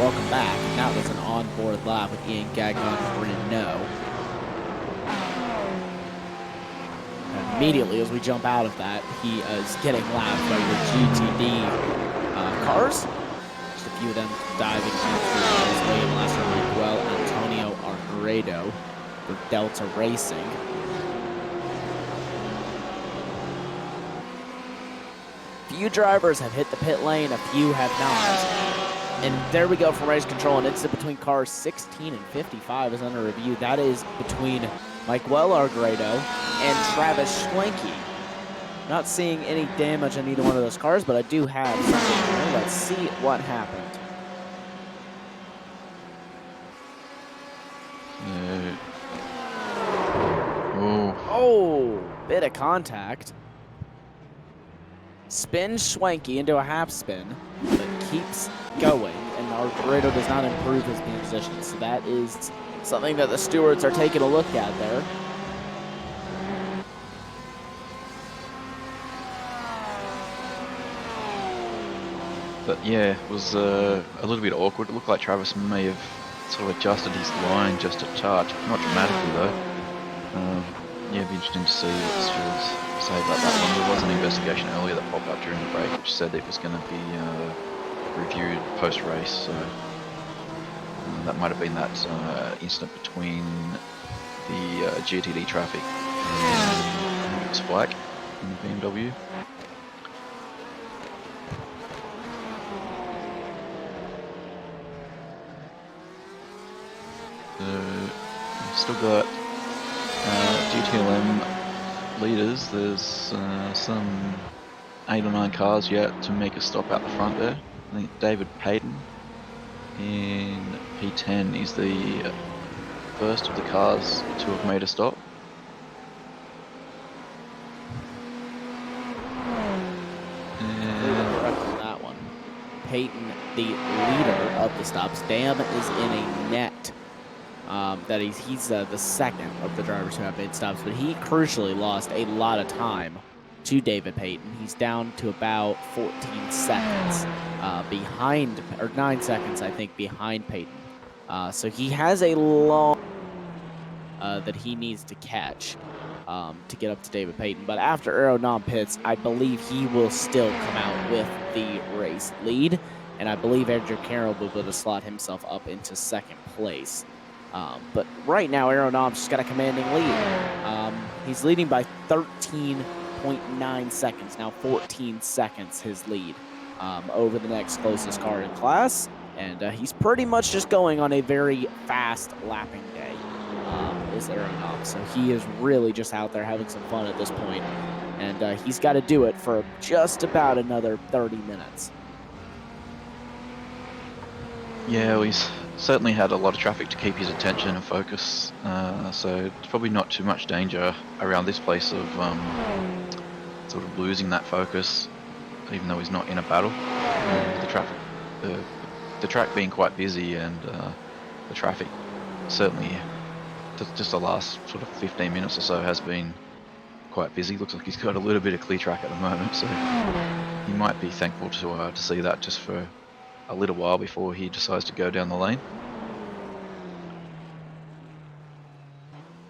welcome back. That was an onboard lap with Ian Gagnon Renault. And immediately as we jump out of that, he is getting lapped by the GTD cars. Just a few of them diving into William Lasser, Miguel Antonio Argredo for Delta Racing. Few drivers have hit the pit lane, a few have not. And there we go from race control, and it's between cars 16 and 55 is under review. That is between Miguel Argredo and Travis Schlenke. Not seeing any damage on either one of those cars, but I do have something here. Let's see what happened. Oh, bit of contact. Spins Schwenke into a half spin, but keeps going, and Argredo does not improve his position. So that is something that the stewards are taking a look at there. But yeah, it was a little bit awkward. It looked like Travis may have sort of adjusted his line just a touch, not dramatically though. Yeah, it'd be interesting to see what the stewards say about that one. There was an investigation earlier that popped up during the break which said it was going to be reviewed post-race, so that might have been that incident between the GTD traffic and Spike in the BMW. Still got GTLM leaders. There's some 8 or 9 cars yet to make a stop out the front there. I think David Payton in P10 is the first of the cars to have made a stop. That one. Payton, the leader of the stops. Dam is in a net. That he's the second of the drivers who have made stops, but he crucially lost a lot of time to David Payton. He's down to about 14 seconds behind, or 9 seconds, I think, behind Payton. So he has a long that he needs to catch to get up to David Payton. But after Aeronom pits, I believe he will still come out with the race lead, and I believe Andrew Carroll will be able to slot himself up into second place. But right now, Aeronom's just got a commanding lead. He's leading by 13.9 seconds, now 14 seconds his lead over the next closest car in class. And he's pretty much just going on a very fast lapping day, is Aeronom. So he is really just out there having some fun at this point. And he's got to do it for just about another 30 minutes. Yeah, well, he's certainly had a lot of traffic to keep his attention and focus, so it's probably not too much danger around this place of sort of losing that focus, even though he's not in a battle. The track being quite busy, and the traffic certainly just the last sort of 15 minutes or so has been quite busy. Looks like he's got a little bit of clear track at the moment, so he might be thankful to see that just for a little while before he decides to go down the lane.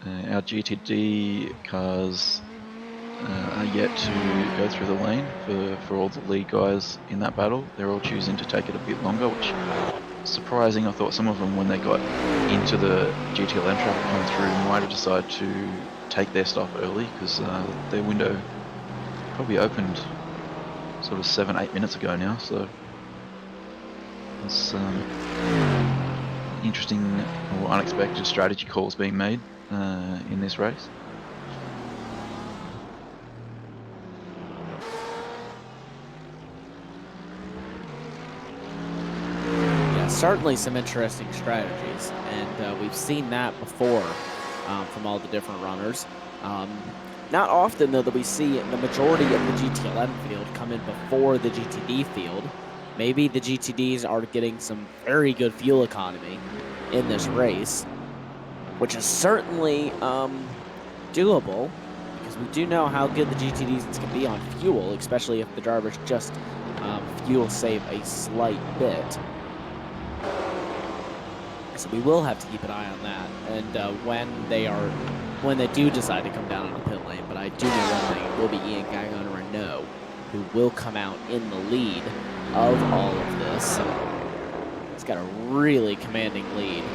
Our GTD cars are yet to go through the lane for all the lead guys in that battle. They're all choosing to take it a bit longer, which is surprising. I thought some of them, when they got into the GTLM traffic coming through, might have decided to take their stop early, because their window probably opened sort of 7-8 minutes ago now, so there's interesting or unexpected strategy calls being made in this race. Yeah, certainly some interesting strategies, and we've seen that before from all the different runners. Not often, though, that we see the majority of the GTLM field come in before the GTD field. Maybe the GTDs are getting some very good fuel economy in this race, which is certainly doable, because we do know how good the GTDs can be on fuel, especially if the drivers just fuel save a slight bit. So we will have to keep an eye on that. And when they do decide to come down in the pit lane, but I do know one thing, it will be Ian Gagnon Renault who will come out in the lead of all of this. He's got a really commanding lead.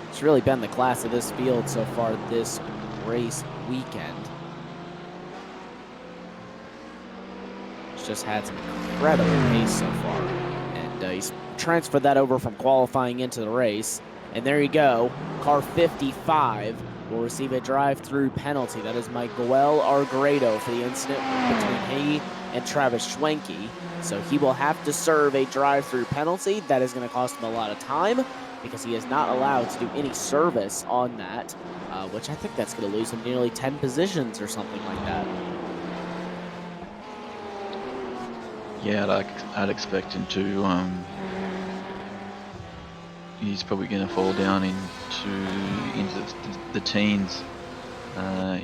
It's really been the class of this field so far this race weekend. He's just had some incredible pace so far. And he's transferred that over from qualifying into the race. And there you go. Car 55 will receive a drive-through penalty. That is Miguel Arguedo for the incident between he and Travis Schwenke. So he will have to serve a drive-through penalty. That is going to cost him a lot of time because he is not allowed to do any service on that, which I think that's going to lose him nearly 10 positions or something like that. Yeah, I'd expect him to. He's probably going to fall down into the teens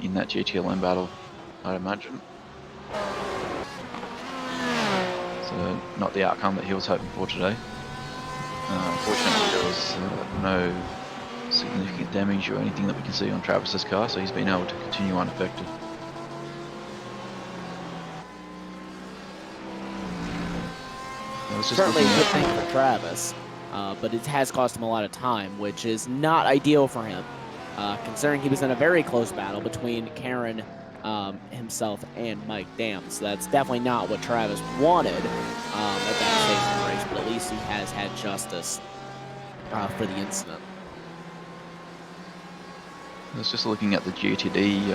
in that GTLM battle, I'd imagine. So not the outcome that he was hoping for today. Unfortunately, there was no significant damage or anything that we can see on Travis's car, so he's been able to continue unaffected. Certainly a good thing for Travis, but it has cost him a lot of time, which is not ideal for him, considering he was in a very close battle between Karen himself and Mike Dam. So that's definitely not what Travis wanted at that stage of the race, but at least he has had justice for the incident. I was just looking at the GTD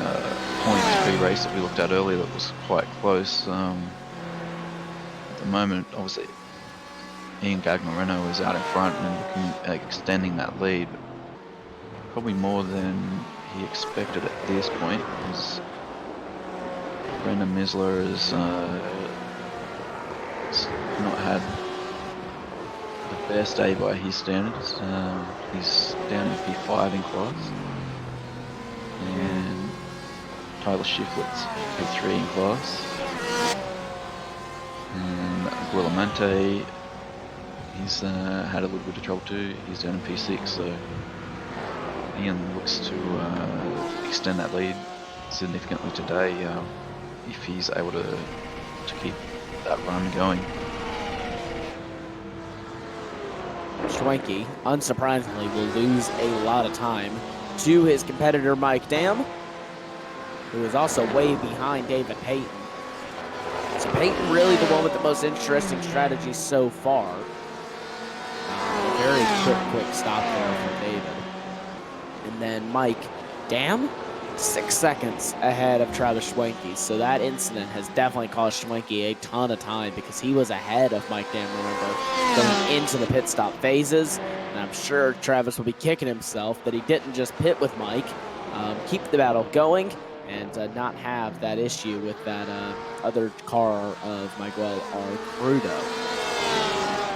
points pre-race that we looked at earlier that was quite close. At the moment, obviously, Ian Gagnon Renault is out in front and looking at extending that lead, but probably more than he expected at this point, because Brendan Misler has not had the best day by his standards. He's down in P5 in class, and Tyler Shiflett's P3 in class, and Guillamante, he's had a little bit of trouble too. He's down in P6, so Ian looks to extend that lead significantly today if he's able to keep that run going. Schwenke, unsurprisingly, will lose a lot of time to his competitor Mike Dam, who is also way behind David Payton. So Payton really the one with the most interesting strategy so far. A very quick stop there from David. And then Mike Dam, 6 seconds ahead of Travis Schwenke. So that incident has definitely cost Schwenke a ton of time because he was ahead of Mike Dam, remember, going into the pit stop phases. And I'm sure Travis will be kicking himself that he didn't just pit with Mike, keep the battle going, and not have that issue with that other car of Miguel Arguedo.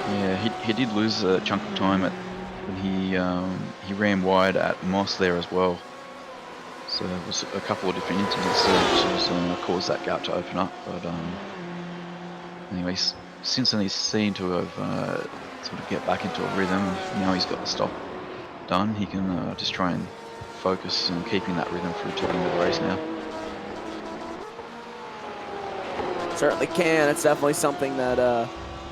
Yeah, he did lose a chunk of time when he ran wide at Moss there as well. So there was a couple of different incidents that caused that gap to open up. But anyways, since then he's seen to have sort of get back into a rhythm. Now he's got the stop done. He can just try and focus on keeping that rhythm through to the end of the race now. Certainly can. It's definitely something that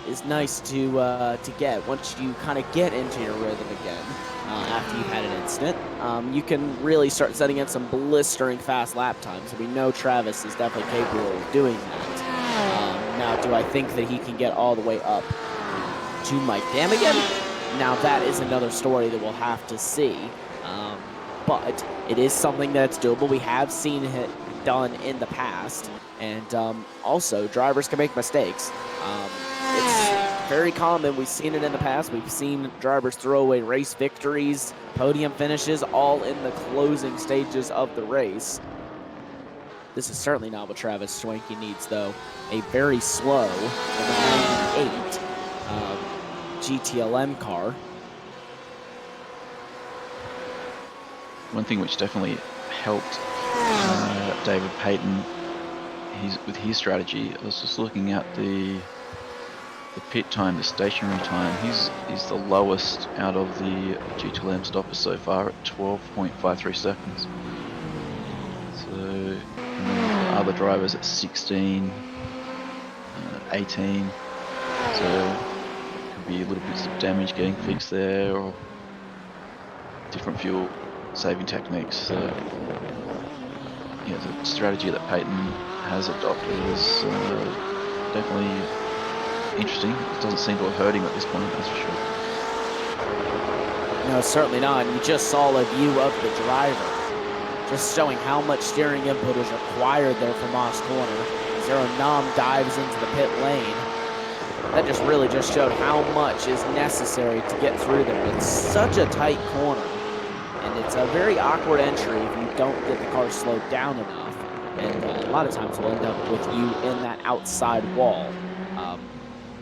is nice to get once you kind of get into your rhythm again. After you've had an incident, you can really start setting in some blistering fast lap times. And we know Travis is definitely capable of doing that. Now, do I think that he can get all the way up to Mike Dam again? Now, that is another story that we'll have to see. But it is something that's doable. We have seen it done in the past. And also, drivers can make mistakes. It's very common. We've seen it in the past. We've seen drivers throw away race victories, podium finishes, all in the closing stages of the race. This is certainly not what Travis Schwenke needs, though. A very slow number 98 GTLM car. One thing which definitely helped David Payton with his strategy, I was just looking at the the pit time, the stationary time, he's the lowest out of the G2M stoppers so far at 12.53 seconds. So, and then the other drivers at 16, 18. So could be little bits of damage getting fixed there, or different fuel saving techniques. So yeah, the strategy that Peyton has adopted is definitely interesting. It doesn't seem to have hurt him at this point, that's for sure. No, certainly not. You just saw a view of the driver, just showing how much steering input is required there for Moss Corner. Zero Nam dives into the pit lane. That just really just showed how much is necessary to get through there. It's such a tight corner, and it's a very awkward entry if you don't get the car slowed down enough. And a lot of times we'll end up with you in that outside wall,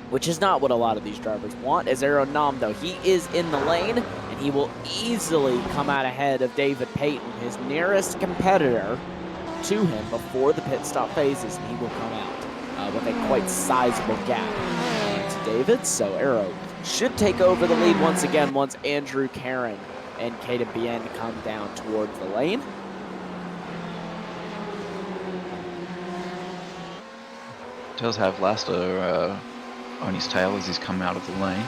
which is not what a lot of these drivers want. As Aero Nam, though, he is in the lane, and he will easily come out ahead of David Payton, his nearest competitor to him before the pit stop phases, and he will come out with a quite sizable gap to David. So Aero should take over the lead once again once Andrew Karen and Caden Bien come down towards the lane. Does have Laster on his tail as he's come out of the lane.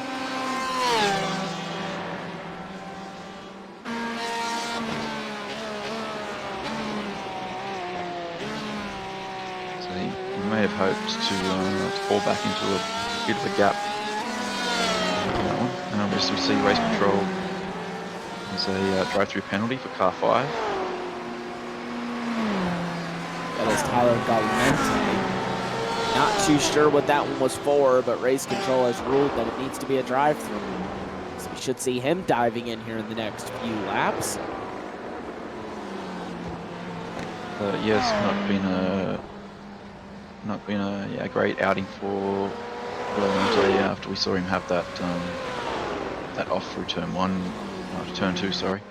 So he may have hoped to fall back into a bit of a gap. As we see race control, there's a drive-through penalty for car 5. That is Tyler Galmente. Not too sure what that one was for, but race control has ruled that it needs to be a drive-through. So we should see him diving in here in the next few laps. Yes, not been a great outing for Galante after we saw him have that that off through turn 2, sorry,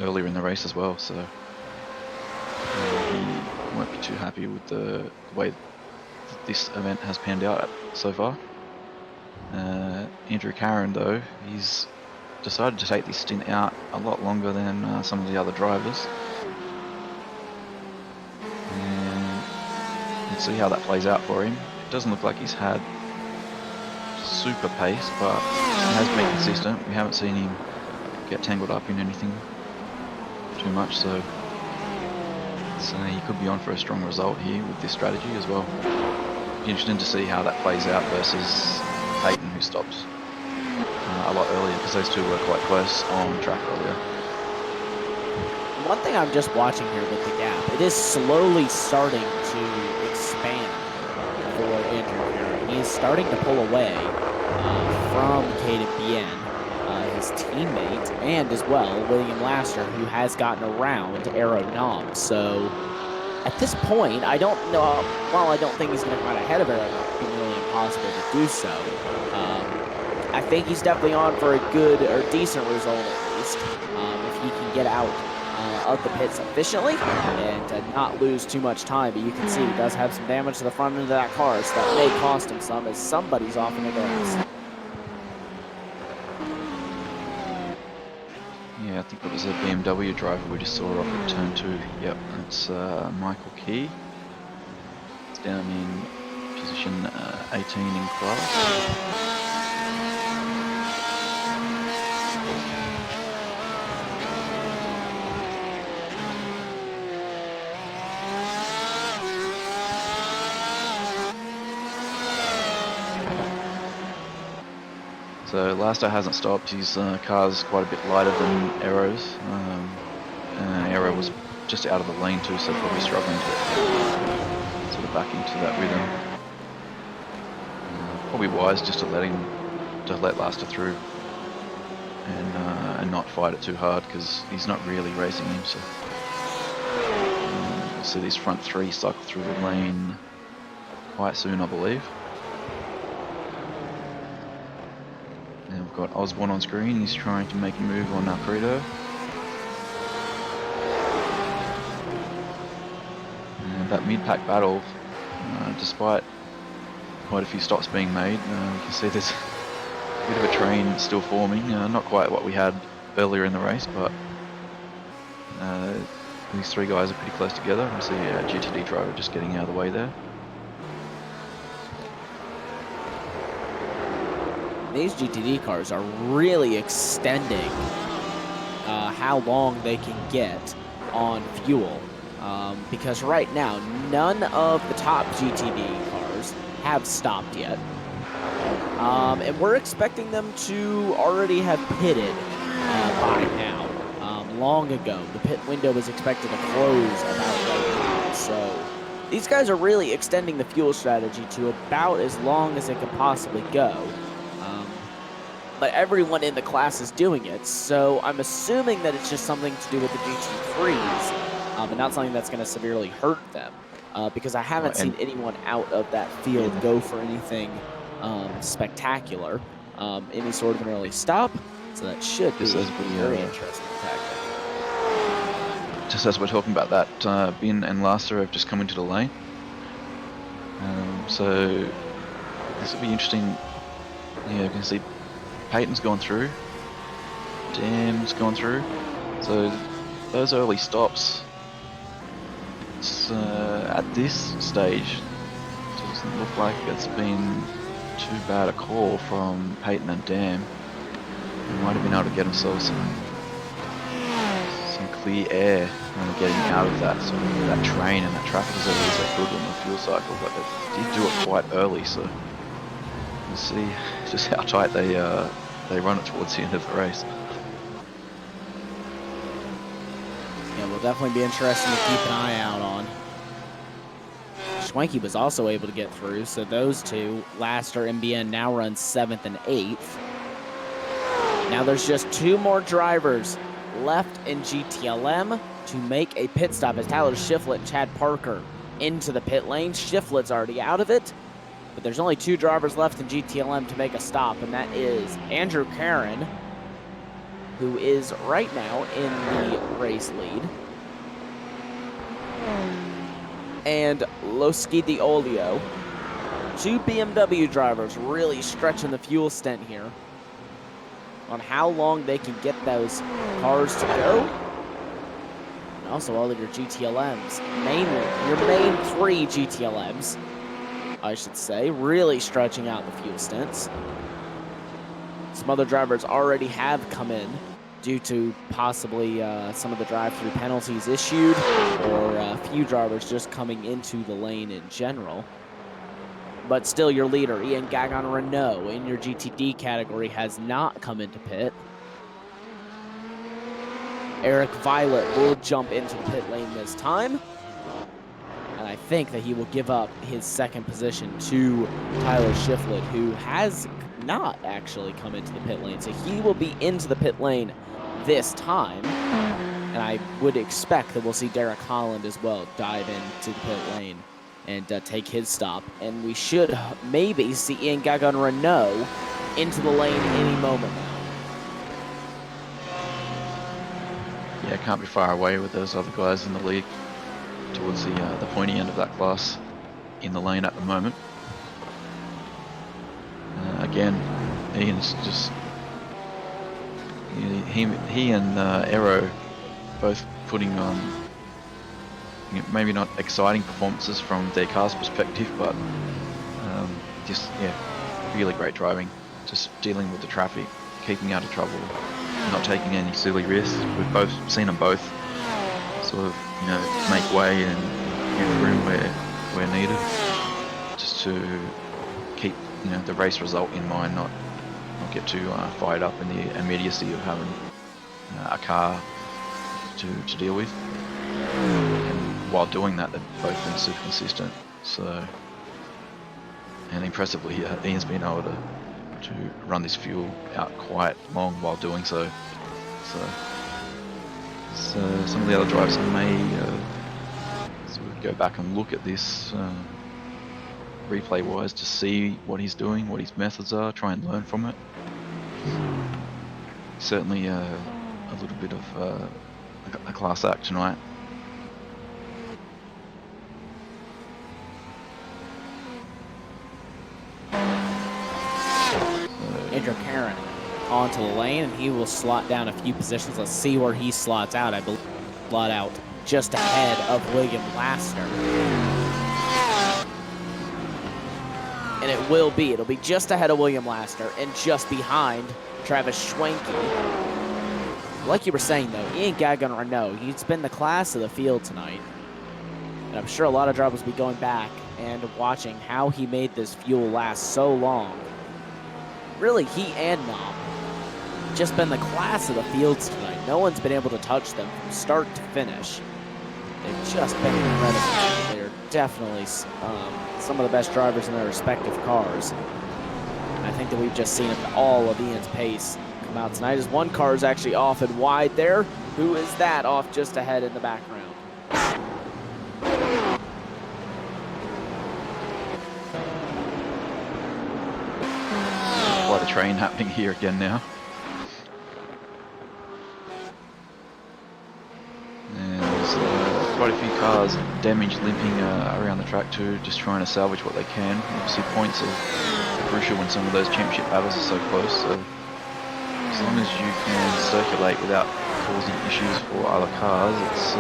earlier in the race as well. So he won't be too happy with the way this event has panned out so far. Andrew Karen, though, he's decided to take this stint out a lot longer than some of the other drivers. And let's see how that plays out for him. It doesn't look like he's had super pace, but he has been consistent. We haven't seen him get tangled up in anything too much, so he could be on for a strong result here with this strategy as well. Be interesting to see how that plays out versus Peyton, who stops a lot earlier, because those two were quite close on track earlier. One thing I'm just watching here with the gap, it is slowly starting to expand for Andrew Karen. He is starting to pull away from Caden Bien, his teammate, and as well William Laster, who has gotten around Aero Nam. So at this point, I don't know. While I don't think he's going to come out ahead of Aero Nam, it's really impossible to do so. I think he's definitely on for a good or decent result at least, if he can get out of the pits efficiently and not lose too much time. But you can see he does have some damage to the front end of that car, so that may cost him some as somebody's off in the grass. Yeah, I think it was a BMW driver we just saw off at turn 2. Yep, that's Michael Key. It's down in position 18 in class. So Laster hasn't stopped. His car's quite a bit lighter than Aero's. And Aero was just out of the lane too, so probably struggling to sort of back into that rhythm. Probably wise just to let Laster through and not fight it too hard, because he's not really racing him. So we'll see these front 3 cycle through the lane quite soon, I believe. And we've got Osborne on screen. He's trying to make a move on Alfredo. And that mid-pack battle, despite quite a few stops being made. You can see there's a bit of a train still forming. Not quite what we had earlier in the race, but these three guys are pretty close together. I see a GTD driver just getting out of the way there. These GTD cars are really extending how long they can get on fuel. Because right now, none of the top GTD cars have stopped yet. And we're expecting them to already have pitted by now. Long ago, the pit window was expected to close about right now. So these guys are really extending the fuel strategy to about as long as it could possibly go. But everyone in the class is doing it, so I'm assuming that it's just something to do with the GT3s, and not something that's going to severely hurt them, because I haven't seen anyone out of that field go for anything spectacular, any sort of an early stop, so that should be a very interesting tactic. Just as we're talking about that, Bin and Laster have just come into the lane, so this will be interesting. Yeah, you can see Peyton's gone through, Dam's gone through, so those early stops, at this stage, doesn't look like it's been too bad a call from Peyton and Dam. They might have been able to get themselves some clear air when getting out of that sort of that train and that traffic is always that good on the fuel cycle, but they did do it quite early, so we'll see just how tight they run it towards the end of the race. Yeah, will definitely be interesting to keep an eye out on. Schwenke was also able to get through, so those two, Laster and BN, now run 7th and 8th. Now there's just two more drivers left in GTLM to make a pit stop as Tyler Shiflett and Chad Parker into the pit lane. Shiflett's already out of it, but there's only two drivers left in GTLM to make a stop, and that is Andrew Karen, who is right now in the race lead, and Loski Di Olio. Two BMW drivers really stretching the fuel stint here on how long they can get those cars to go. And also all of your GTLMs, mainly your main three GTLMs, I should say, really stretching out the fuel stints. Some other drivers already have come in due to possibly some of the drive-through penalties issued, or a few drivers just coming into the lane in general. But still, your leader, Ian Gagon Renault, in your GTD category, has not come into pit. Eric Violet will jump into the pit lane this time, and I think that he will give up his second position to Tyler Shiflett, who has not actually come into the pit lane. So he will be into the pit lane this time, and I would expect that we'll see Derek Holland as well dive into the pit lane and take his stop. And we should maybe see Ian Gagon Renault into the lane any moment now. Yeah, can't be far away with those other guys in the league towards the pointy end of that class in the lane at the moment. Again, Ian's just he and Aero both putting on maybe not exciting performances from their car's perspective, but just really great driving, just dealing with the traffic, keeping out of trouble, not taking any silly risks. We've both seen them both sort of make way and get room where needed, just to keep the race result in mind, not get too fired up in the immediacy of having a car to deal with. And while doing that, they've both been super consistent. So, and impressively, Ian's been able to run this fuel out quite long while doing so. So some of the other drivers may sort of go back and look at this replay wise to see what he's doing, what his methods are, try and learn from it. Certainly a little bit of a class act tonight. onto the lane, and he will slot down a few positions. Let's see where he slots out. I believe slot out just ahead of William Laster. And it'll be just ahead of William Laster and just behind Travis Schwenke. Like you were saying, though, Ian Gagnon-Renault, he's been the class of the field tonight. And I'm sure a lot of drivers will be going back and watching how he made this fuel last so long. Really, he and Nom just been the class of the fields tonight. No one's been able to touch them from start to finish. They've just been incredible. They're definitely some of the best drivers in their respective cars. And I think that we've just seen all of Ian's pace come out tonight as one car is actually off and wide there. Who is that off just ahead in the background? Quite a train happening here again now. And there's quite a few cars damaged, limping around the track too, just trying to salvage what they can. Obviously points are crucial when some of those championship battles are so close, so as long as you can circulate without causing issues for other cars, it's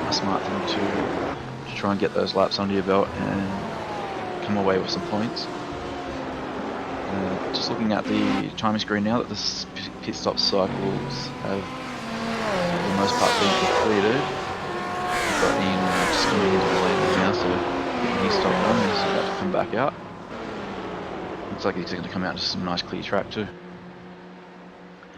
a smart thing to try and get those laps under your belt and come away with some points. Just looking at the timing screen now that the pit stop cycles have for the most part been completed. We've got Ian just coming into the lane now, so getting his stop on, he's about to come back out. Looks like he's going to come out into some nice clear track too.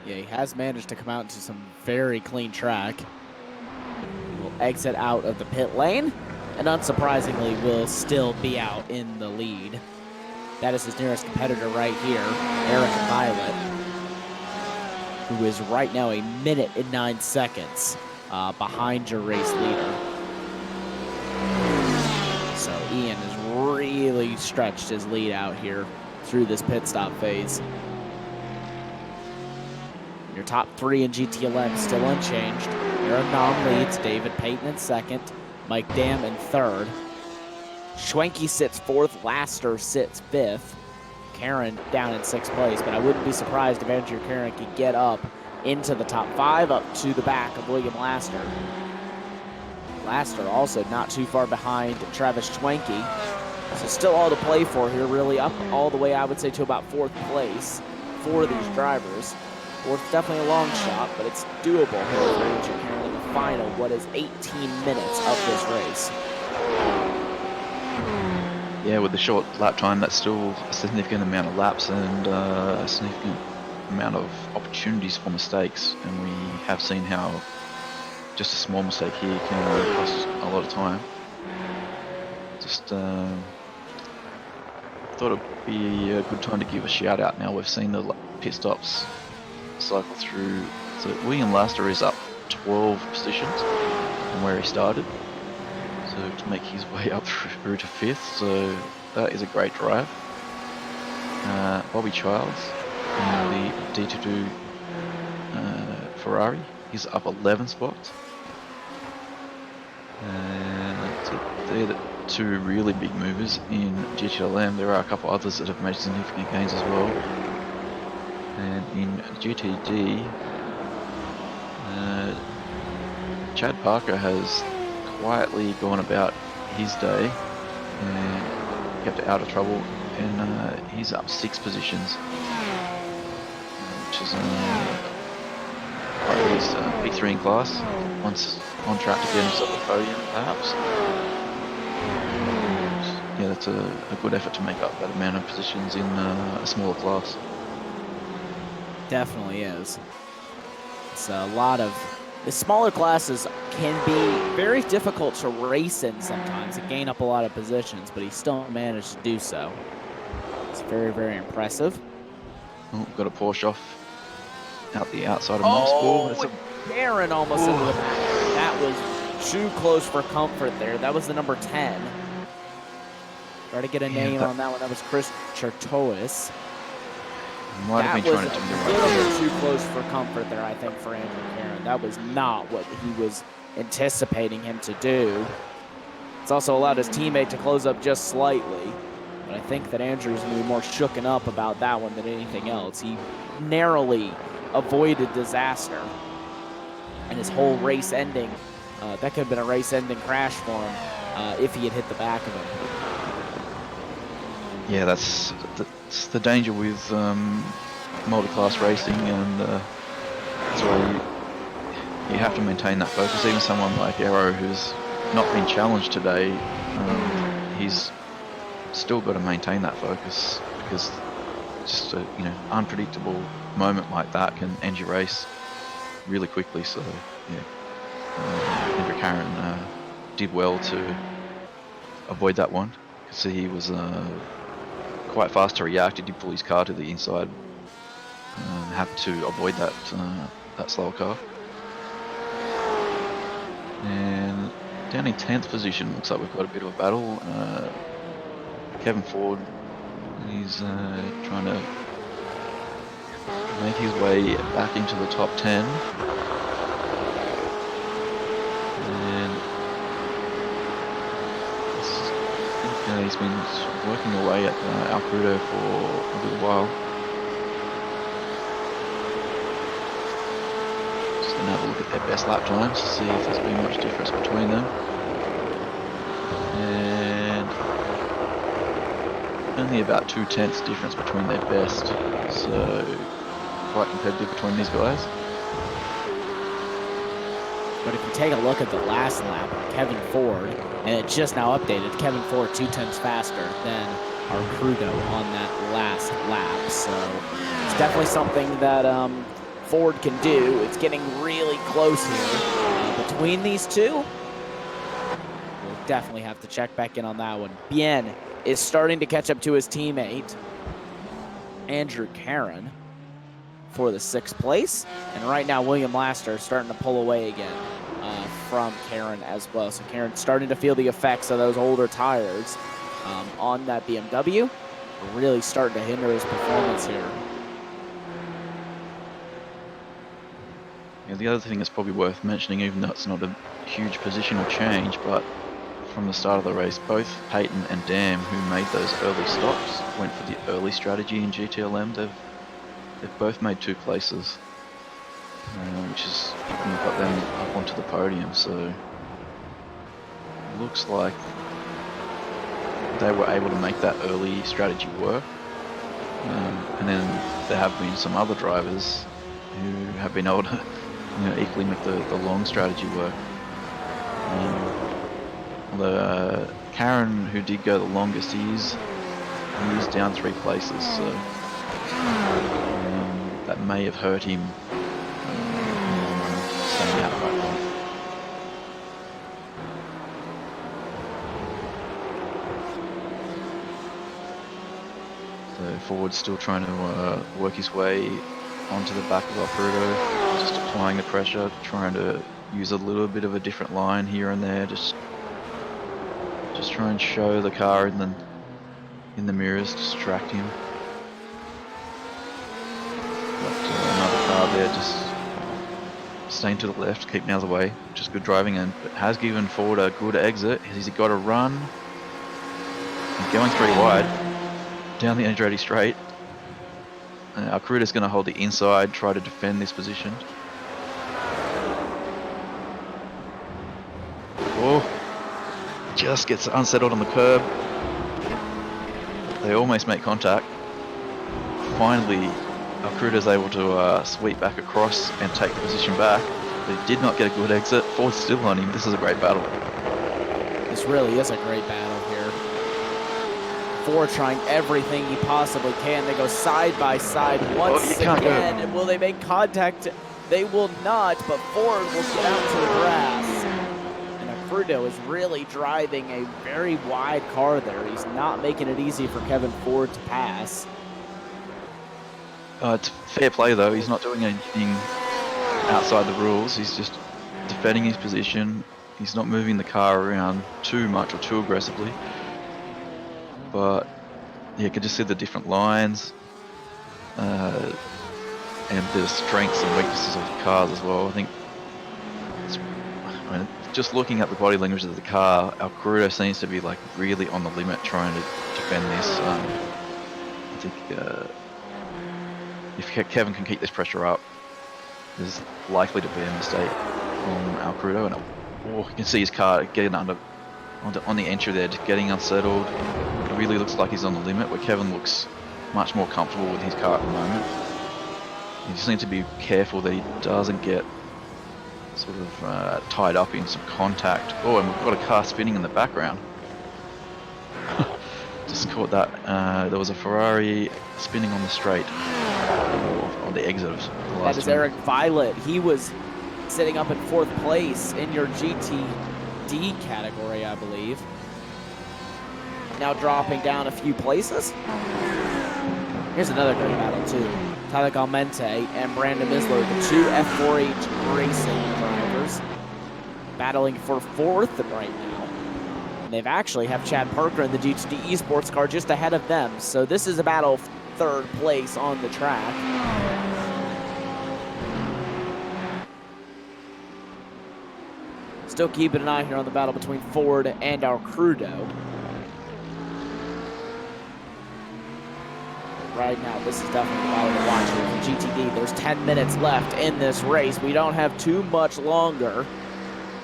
Yeah, he has managed to come out into some very clean track. He will exit out of the pit lane, and unsurprisingly will still be out in the lead. That is his nearest competitor right here, Eric Violet, who is right now 1 minute and 9 seconds behind your race leader. So Ian has really stretched his lead out here through this pit stop phase. Your top three in GTLM still unchanged. Aaron Nom leads, David Payton in second, Mike Dam in third. Schwenke sits fourth, Laster sits fifth. Karen down in sixth place, but I wouldn't be surprised if Andrew Karen could get up into the top five, up to the back of William Laster. Laster also not too far behind Travis Schwenke. So still all to play for here, really up all the way, I would say, to about fourth place for these drivers. Fourth, definitely a long shot, but it's doable here for Andrew Karen in the final, what is 18 minutes of this race. Yeah, with the short lap time, that's still a significant amount of laps and a significant amount of opportunities for mistakes. And we have seen how just a small mistake here can cost a lot of time. Just thought it'd be a good time to give a shout out now. We've seen the pit stops cycle through. So William Laster is up 12 positions from where he started. So to make his way up through to fifth, so that is a great drive. Bobby Childs in the D22 Ferrari, he's up 11 spots. That's it. They're the two really big movers in GTLM. There are a couple others that have made significant gains as well. And in GTD, Chad Parker has quietly gone about his day and kept out of trouble, and he's up 6 positions, which is at least P3 in class. Once on track to get himself a podium, perhaps. And yeah, that's a good effort to make up that amount of positions in a smaller class. Definitely is. It's a lot of... The smaller classes can be very difficult to race in sometimes and gain up a lot of positions, but he still managed to do so. It's very, very impressive. Oh, got a Porsche off out the outside of Mosport. Oh, Karen almost into the back. That was too close for comfort there. That was the number 10. Try to get a name on that one. That was Chris Chertois. Might have been trying to do a little bit too close for comfort there, I think, for Andrew Karen. That was not what he was anticipating him to do. It's also allowed his teammate to close up just slightly. But I think that Andrew's going to be more shooken up about that one than anything else. He narrowly avoided disaster. And his whole race ending, that could have been a race-ending crash for him if he had hit the back of him. Yeah, that's the danger with multi-class racing, and that's why you have to maintain that focus. Even someone like Aero, who's not been challenged today, he's still got to maintain that focus, because just a unpredictable moment like that can end your race really quickly. So yeah, Andrew Karen did well to avoid that one, because he was quite fast to react. He did pull his car to the inside, had to avoid that slower car. And down in 10th position, looks like we've got a bit of a battle. Kevin Ford, he's trying to make his way back into the top 10. And he's been working away at Alfredo for a little while. Just going to have a look at their best lap times to see if there's been much difference between them. And only about 2/10 difference between their best, so quite competitive between these guys. But if you take a look at the last lap, Kevin Ford, and it just now updated, Kevin Ford 2/10 faster than Arcrudo on that last lap. So it's definitely something that Ford can do. It's getting really close here between these two. We'll definitely have to check back in on that one. Bien is starting to catch up to his teammate, Andrew Karen, for the 6th place. And right now, William Laster is starting to pull away again from Karen as well. So Karen's starting to feel the effects of those older tires on that BMW. Really starting to hinder his performance here. Yeah, the other thing that's probably worth mentioning, even though it's not a huge positional change, but from the start of the race, both Peyton and Dam, who made those early stops, went for the early strategy in GTLM. They've both made 2 places, which has got them up onto the podium. So it looks like they were able to make that early strategy work. And then there have been some other drivers who have been able to equally make the long strategy work. Although Karen, who did go the longest, he's down 3 places, so that may have hurt him staying out right now. So Ford's still trying to work his way onto the back of Alfredo, just applying the pressure, trying to use a little bit of a different line here and there, just try and show the car in the mirrors, distract him. Got another car there, just staying to the left, keeping out of the way, which is good driving, and has given Ford a good exit. He's got a run. He's going 3 wide down the Andretti straight. Arcrudo's going to hold the inside, try to defend this position. Oh, just gets unsettled on the curb. They almost make contact. Finally, Arcrudo's able to sweep back across and take the position back. But he did not get a good exit. Ford's still on him. This is a great battle. This really is a great battle here. Ford trying everything he possibly can. They go side by side once again. Will they make contact? They will not, but Ford will get out to the grass. And Arcrudo is really driving a very wide car there. He's not making it easy for Kevin Ford to pass. It's fair play though. He's not doing anything outside the rules. He's just defending his position. He's not moving the car around too much or too aggressively. But yeah, you can just see the different lines and the strengths and weaknesses of the cars as well. I think just looking at the body language of the car, Alcrudo seems to be like really on the limit trying to defend this. I think if Kevin can keep this pressure up, there's likely to be a mistake from Alcrudo, and you can see his car getting on the entry there, just getting unsettled. It really looks like he's on the limit, where Kevin looks much more comfortable with his car at the moment. You just need to be careful that he doesn't get sort of tied up in some contact. Oh, and we've got a car spinning in the background. Just caught that. There was a Ferrari spinning on the straight, on the exit of the last That is turn. Eric Violet. He was sitting up in 4th place in your GTD category, I believe. Now dropping down a few places. Here's another great battle, too. Tyler Galmente and Brandon Misler, the 2 F4H racing drivers, battling for 4th right now. And they've actually have Chad Parker in the GTD esports car just ahead of them. So this is a battle for 3rd place on the track. Still keeping an eye here on the battle between Ford and Alcrudo. Right now, this is definitely the battle to watch here for GTD. There's 10 minutes left in this race. We don't have too much longer.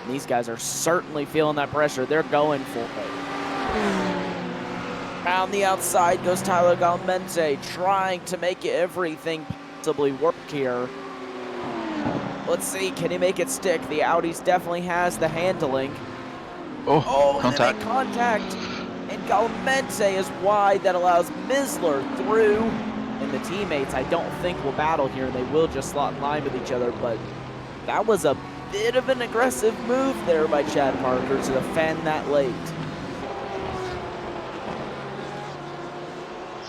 And these guys are certainly feeling that pressure. They're going for it. Around the outside goes Tyler Galmente, trying to make everything possibly work here. Let's see, can he make it stick? The Audis definitely has the handling. Oh, and they make contact. And Galmente is wide. That allows Misler through. And the teammates, I don't think, will battle here. They will just slot in line with each other. But that was a bit of an aggressive move there by Chad Parker to defend that late.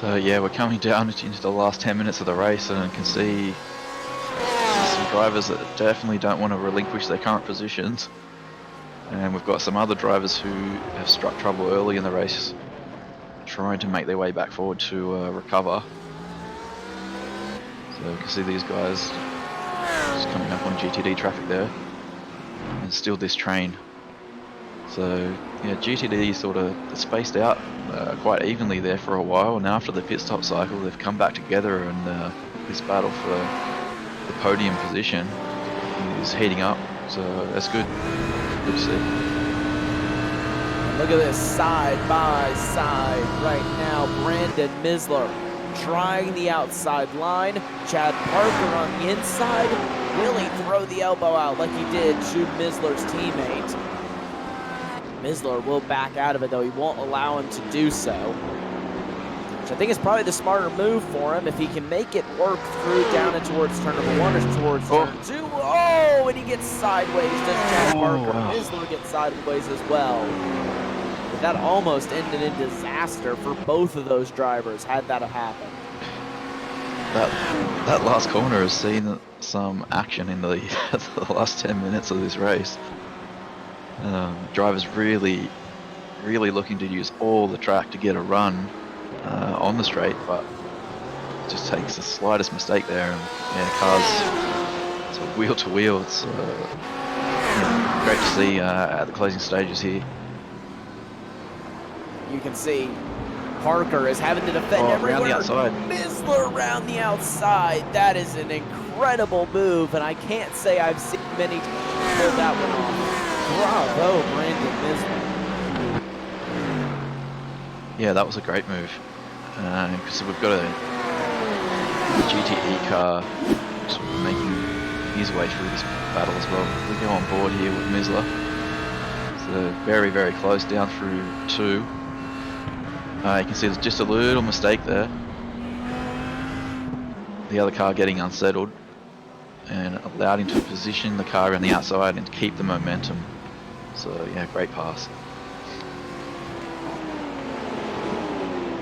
So yeah, we're coming down into the last 10 minutes of the race, and I can see some drivers that definitely don't want to relinquish their current positions. And we've got some other drivers who have struck trouble early in the race, trying to make their way back forward to recover. So you can see these guys just coming up on GTD traffic there, and still this train. So yeah, GTD sort of spaced out quite evenly there for a while, and after the pit stop cycle, they've come back together, and this battle for the podium position is heating up. So that's good. Good to see. Look at this, side by side right now. Brandon Misler trying the outside line. Chad Parker on the inside. Will he throw the elbow out like he did to Misler's teammate? Misler will back out of it, though. He won't allow him to do so. Which I think is probably the smarter move for him if he can make it work through down and towards turn number 1 or towards turn 2. Oh, and he gets sideways. Does Chad Parker? Wow. Misler gets sideways as well. But that almost ended in disaster for both of those drivers had that have happened. That last corner has seen some action in the, the last 10 minutes of this race. Drivers really looking to use all the track to get a run on the straight, but it just takes the slightest mistake there, and yeah, cars sort of wheel to wheel. It's yeah, great to see at the closing stages here. You can see Parker is having to defend everywhere. Around the outside. Misler around the outside. That is an incredible move, and I can't say I've seen many pull that one off. Bravo, Brandon Misler. Yeah, that was a great move. Because we've got a GTE car sort of making his way through this battle as well. We go on board here with Misler. So very, very close down through 2. You can see there's just a little mistake there. The other car getting unsettled and allowed him to position the car on the outside and keep the momentum. So yeah, great pass.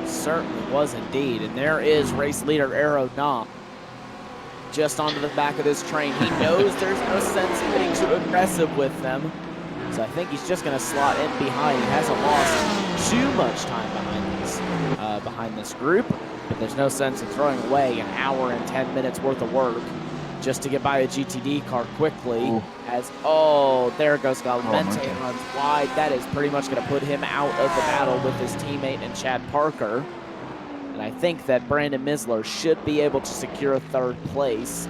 Certainly was indeed. And there is race leader Aero Nam just onto the back of this train. He knows there's no sense in being too aggressive with them. So I think he's just going to slot in behind. He hasn't lost too much time behind this group. But there's no sense in throwing away an hour and 10 minutes worth of work just to get by a GTD car quickly. Ooh. There goes Galmente, okay. runs wide. That is pretty much going to put him out of the battle with his teammate and Chad Parker. And I think that Brandon Misler should be able to secure third place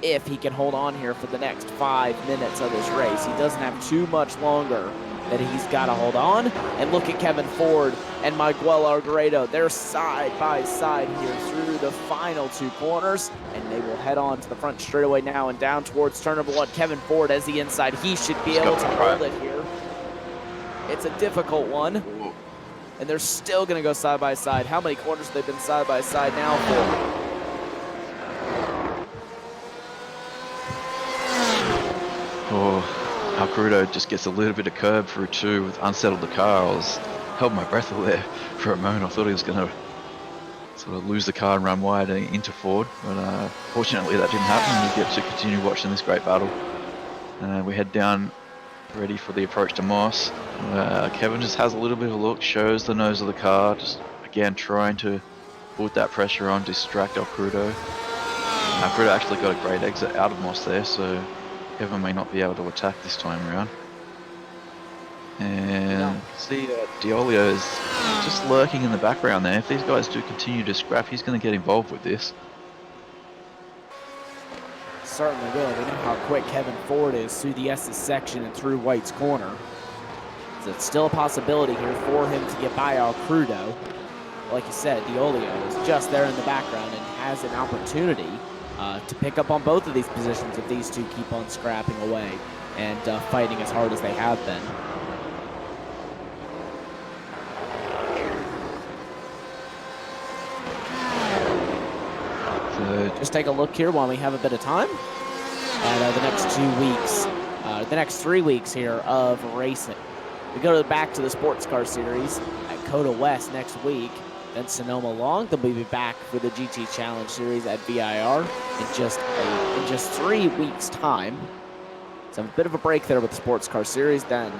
if he can hold on here for the next 5 minutes of this race. He doesn't have too much longer that he's got to hold on. And look at Kevin Ford and Miguel Arguedo. They're side by side here through the final 2 corners, and they will head on to the front straightaway now and down towards turn number 1. Kevin Ford as the inside. He should be able to hold it here. It's a difficult one, and they're still going to go side by side. How many corners have they been side by side now for? Alcrudo just gets a little bit of curb through 2, unsettled the car. I held my breath there for a moment. I thought he was going to sort of lose the car and run wide into Ford, but fortunately that didn't happen. We get to continue watching this great battle. We head down, ready for the approach to Moss. Kevin just has a little bit of a look, shows the nose of the car, just again trying to put that pressure on, distract Alcrudo. Alcrudo actually got a great exit out of Moss there, so Kevin may not be able to attack this time around. And see Diolio is just lurking in the background there. If these guys do continue to scrap, he's going to get involved with this. Certainly will. We know how quick Kevin Ford is through the S's section and through White's corner. So it's still a possibility here for him to get by Alcrudo. Like you said, Diolio is just there in the background and has an opportunity to pick up on both of these positions if these 2 keep on scrapping away and fighting as hard as they have been. Just take a look here while we have a bit of time at the next 2 weeks, the next 3 weeks here of racing. We go back to the Sports Car Series at Coda West next week. Then Sonoma Long, they'll be back for the GT Challenge Series at VIR in just 3 weeks' time. So a bit of a break there with the Sports Car Series. Then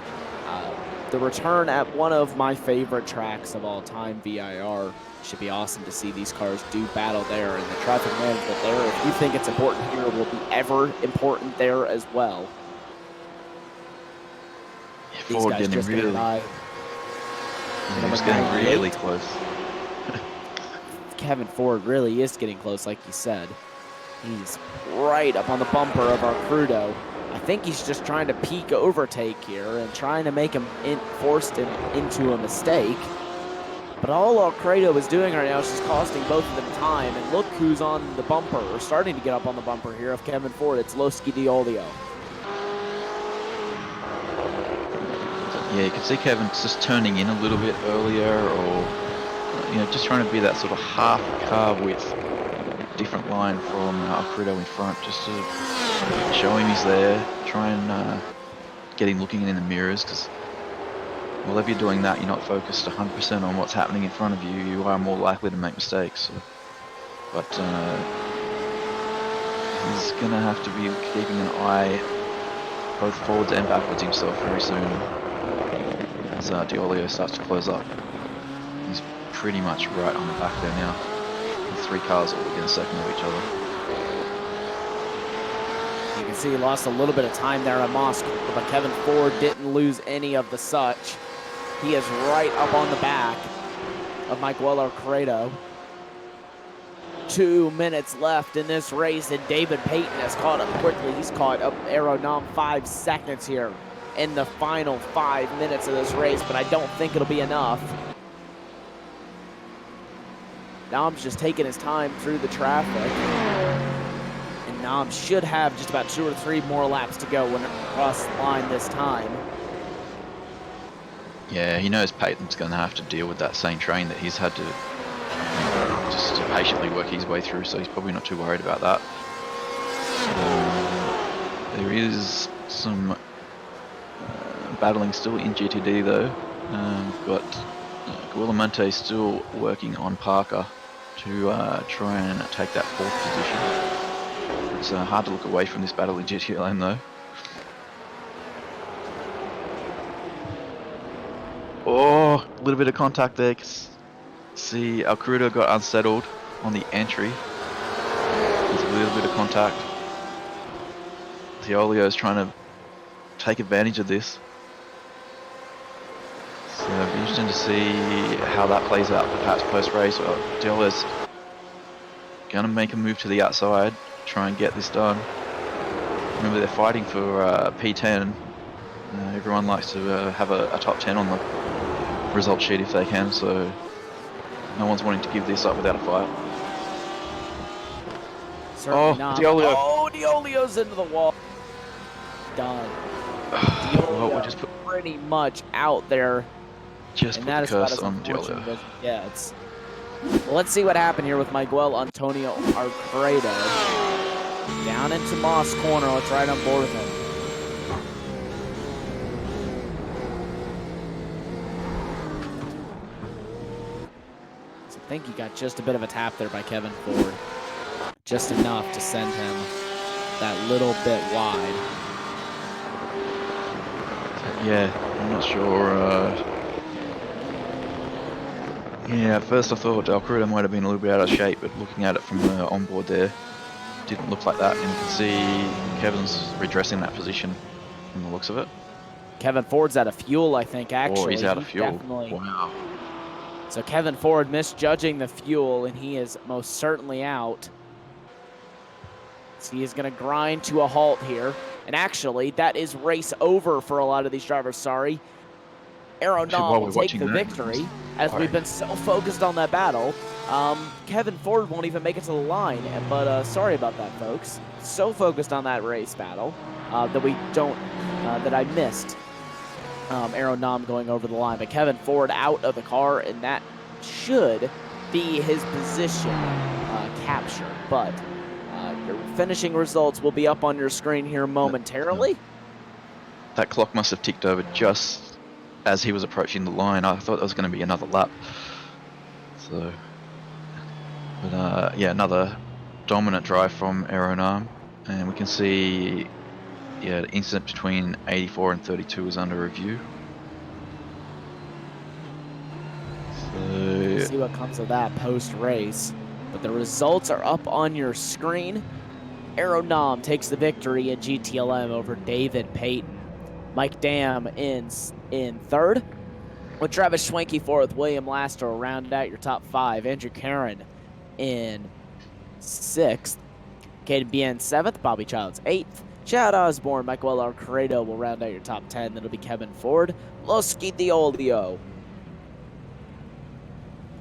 the return at one of my favorite tracks of all time, VIR. Should be awesome to see these cars do battle there, and the traffic management there, if you think it's important here, will be ever important there as well. Yeah, These Ford guys getting just really, by. he was getting really close. Kevin Ford really is getting close, like you said. He's right up on the bumper of Alcrudo. I think he's just trying to peek overtake here and trying to make him forced him into a mistake. But all Alcrudo is doing right now is just costing both of them time. And look who's on the bumper, or starting to get up on the bumper here of Kevin Ford. It's Lowski Diolio. Yeah, you can see Kevin just turning in a little bit earlier, or just trying to be that sort of half car width, different line from Alcrudo in front, just to show him he's there. Try and get him looking in the mirrors, because well, if you're doing that, you're not focused 100% on what's happening in front of you. You are more likely to make mistakes. So. But he's going to have to be keeping an eye both forwards and backwards himself very soon as Diolio starts to close up. He's pretty much right on the back there now. The 3 cars all within a second of each other. You can see he lost a little bit of time there at Mosport, but Kevin Ford didn't lose any of the such. He is right up on the back of Miguel Arguedo. 2 minutes left in this race, and David Payton has caught up quickly. He's caught up Aeronom 5 seconds here in the final 5 minutes of this race, but I don't think it'll be enough. Nom's just taking his time through the traffic. And Nom should have just about 2 or 3 more laps to go when it crosses the line this time. Yeah, he knows Payton's going to have to deal with that same train that he's had to just patiently work his way through, so he's probably not too worried about that. There is some battling still in GTD though. We've got Guillemante still working on Parker to try and take that 4th position. It's hard to look away from this battle in GTLM though. Oh, a little bit of contact there. See, Alcrudo got unsettled on the entry. There's a little bit of contact. Diolio is trying to take advantage of this. So it'll be interesting to see how that plays out perhaps post-race. Diolio's going to make a move to the outside, try and get this done. Remember, they're fighting for P10. Everyone likes to have a top 10 on the result sheet if they can, so no one's wanting to give this up without a fight. Certainly not. Diolio. Oh, Diolio's into the wall. Done. Well, we're just pretty much out there. Just and put that the is about curse as on unfortunate Diolio. as it gets. Well, let's see what happened here with Miguel Antonio Arcredo. Down into Moss corner. Let's ride on board with him. So I think he got just a bit of a tap there by Kevin Ford. Just enough to send him that little bit wide. Yeah, I'm not sure. Yeah, at first I thought Alcrudo might have been a little bit out of shape, but looking at it from the onboard there, didn't look like that. And you can see Kevin's redressing that position from the looks of it. Kevin Ford's out of fuel, I think, actually. Oh, he's out of fuel. Definitely. Wow. So Kevin Ford misjudging the fuel, and he is most certainly out. So he is going to grind to a halt here. And actually, that is race over for a lot of these drivers, sorry. Aeronom will take the victory, as we've been so focused on that battle. Kevin Ford won't even make it to the line, but sorry about that, folks. So focused on that race battle that I missed Aeronom going over the line. But Kevin Ford out of the car, and that should be his position capture. But your finishing results will be up on your screen here momentarily. That clock must have ticked over just as he was approaching the line. I thought there was going to be another lap. So, but yeah, another dominant drive from Aeronom, and we can see, yeah, the incident between 84 and 32 is under review. So we'll see what comes of that post-race. But the results are up on your screen. Aeronom takes the victory in GTLM over David Payton. Mike Dam in third, with Travis Schwenke fourth, William Laster will round out your top five. Andrew Karen in sixth, Caden Bien seventh, Bobby Childs eighth, Chad Osborne, Michael Arcredo will round out your top 10. That'll be Kevin Ford, Loski Diolio,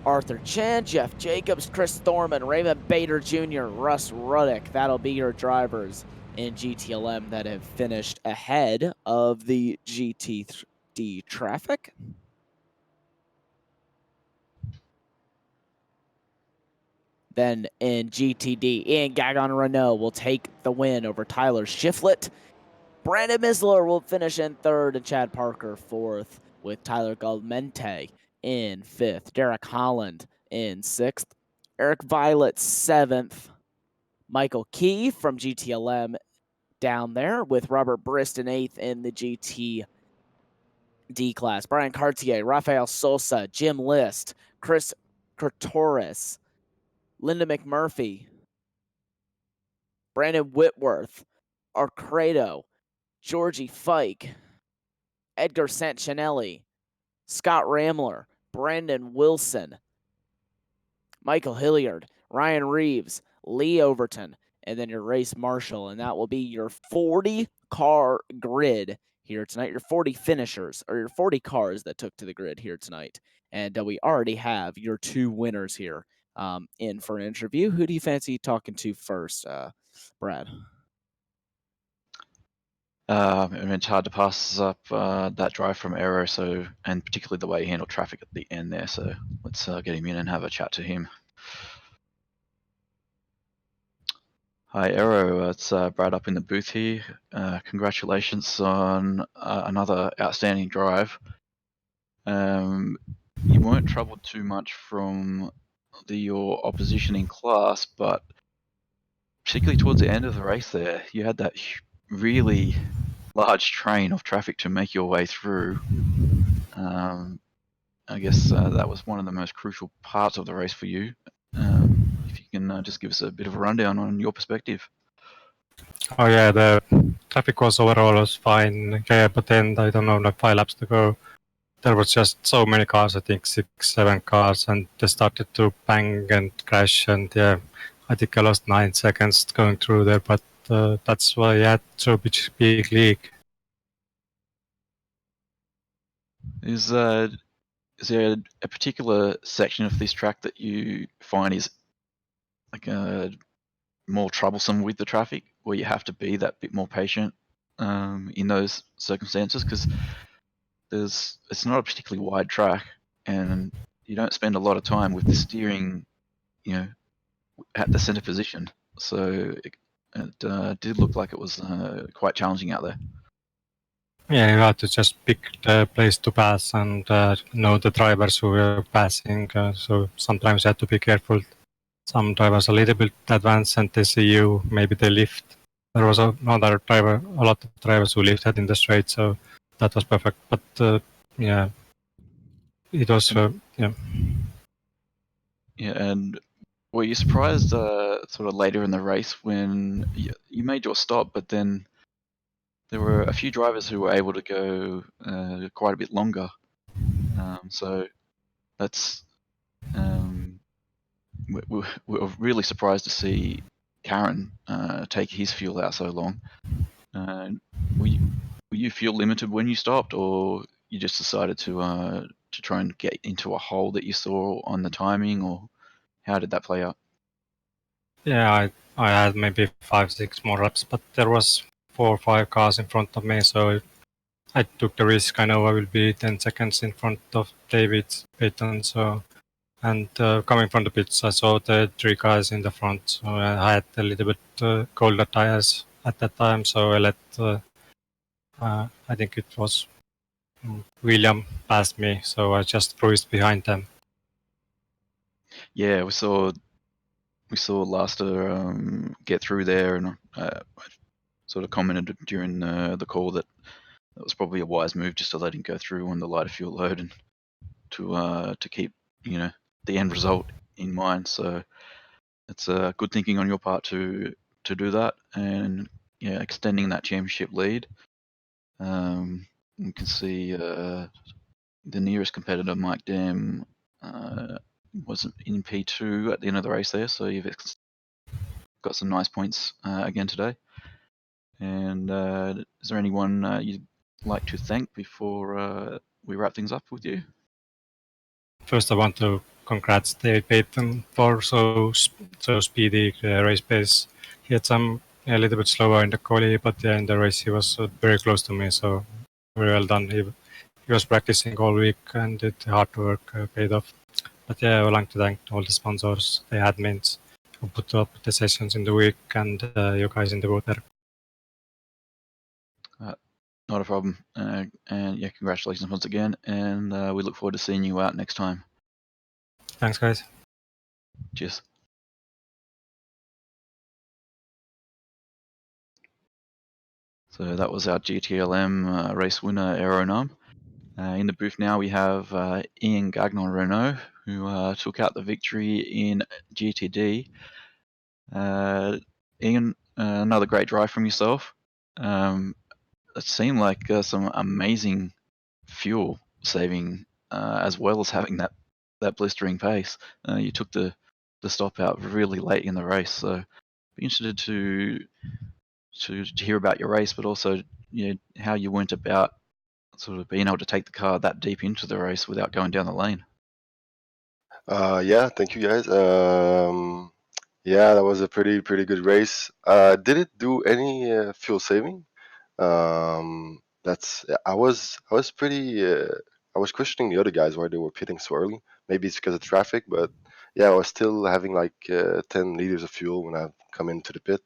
Arthur Chan, Jeff Jacobs, Chris Thorman, Raymond Bader Jr., Russ Ruddick. That'll be your drivers in GTLM that have finished ahead of the GTD traffic. Then in GTD, Ian Gagon Renault will take the win over Tyler Shiflett. Brandon Misler will finish in third, and Chad Parker fourth, with Tyler Galmente in fifth. Derek Holland in sixth. Eric Violet seventh. Michael Key from GTLM down there, with Robert Brist in eighth in the GTD class. Brian Cartier, Rafael Sosa, Jim List, Chris Kurtoris, Linda McMurphy, Brandon Whitworth, Arcredo, Georgie Fike, Edgar Santinelli, Scott Ramler, Brandon Wilson, Michael Hilliard, Ryan Reeves, Lee Overton, and then your race marshal. And that will be your 40-car grid here tonight, your 40 finishers, or your 40 cars that took to the grid here tonight. And we already have your two winners here in for an interview. Who do you fancy talking to first, Brad? I mean, it's hard to pass up that drive from Aero, and particularly the way he handled traffic at the end there. So let's get him in and have a chat to him. Hi, Aero. It's Brad up in the booth here. Congratulations on another outstanding drive. You weren't troubled too much from your opposition in class, but particularly towards the end of the race there, you had that really large train of traffic to make your way through. I guess that was one of the most crucial parts of the race for you. If you can just give us a bit of a rundown on your perspective. Oh yeah, the traffic was overall was fine. Yeah, but then I don't know, like 5 laps to go, there was just so many cars. I think 6, 7 cars, and they started to bang and crash. And yeah, I think I lost 9 seconds going through there. But that's why I had so big league. Is there a particular section of this track that you find is like more troublesome with the traffic, where you have to be that bit more patient in those circumstances? Because it's not a particularly wide track, and you don't spend a lot of time with the steering, at the center position. So it did look like it was quite challenging out there. Yeah, you had to just pick the place to pass and know the drivers who were passing. So sometimes you had to be careful. Some drivers a little bit advanced and they see you, maybe they lift. There was a lot of drivers who lifted in the straight, so that was perfect. But yeah, it was yeah. Yeah, and were you surprised sort of later in the race when you made your stop, but then there were a few drivers who were able to go quite a bit longer? So that's we're really surprised to see Karen take his fuel out so long. Were you fuel limited when you stopped, or you just decided to try and get into a hole that you saw on the timing, or how did that play out? Yeah, I had maybe 5, 6 more laps, but there was 4 or 5 cars in front of me, so I took the risk. I know I will be 10 seconds in front of David Payton, so and coming from the pits, I saw the 3 guys in the front, so I had a little bit colder tires at that time, so I let I think it was William passed me, so I just cruised behind them. Yeah, we saw Laster get through there, and I sort of commented during the call that it was probably a wise move just to let him go through on the lighter fuel load and to keep the end result in mind. So it's good thinking on your part to do that, and yeah, extending that championship lead. You can see the nearest competitor, Mike Dam, was in P2 at the end of the race there, so you've got some nice points again today. And is there anyone you'd like to thank before we wrap things up with you? First, I want to congrats David Payton for so speedy race pace. He had some a little bit slower in the quali, but yeah, in the race he was very close to me, so very well done. He was practicing all week and did hard work, paid off. But yeah, I would like to thank all the sponsors, the admins who put up the sessions in the week, and you guys in the booth there. Not a problem. And yeah, congratulations once again, and we look forward to seeing you out next time. Thanks, guys. Cheers. So that was our GTLM race winner, Aeronam. In the booth now we have Ian Gagnon Renault, who took out the victory in GTD. Ian, another great drive from yourself. It seemed like some amazing fuel saving, as well as having that blistering pace. You took the stop out really late in the race, so be interested to hear about your race, but also how you went about sort of being able to take the car that deep into the race without going down the lane. Yeah, thank you guys. Yeah, that was a pretty good race. Did it do any fuel saving? That's I was pretty I was questioning the other guys why they were pitting so early. Maybe it's because of traffic, but yeah, I was still having like 10 liters of fuel when I come into the pit.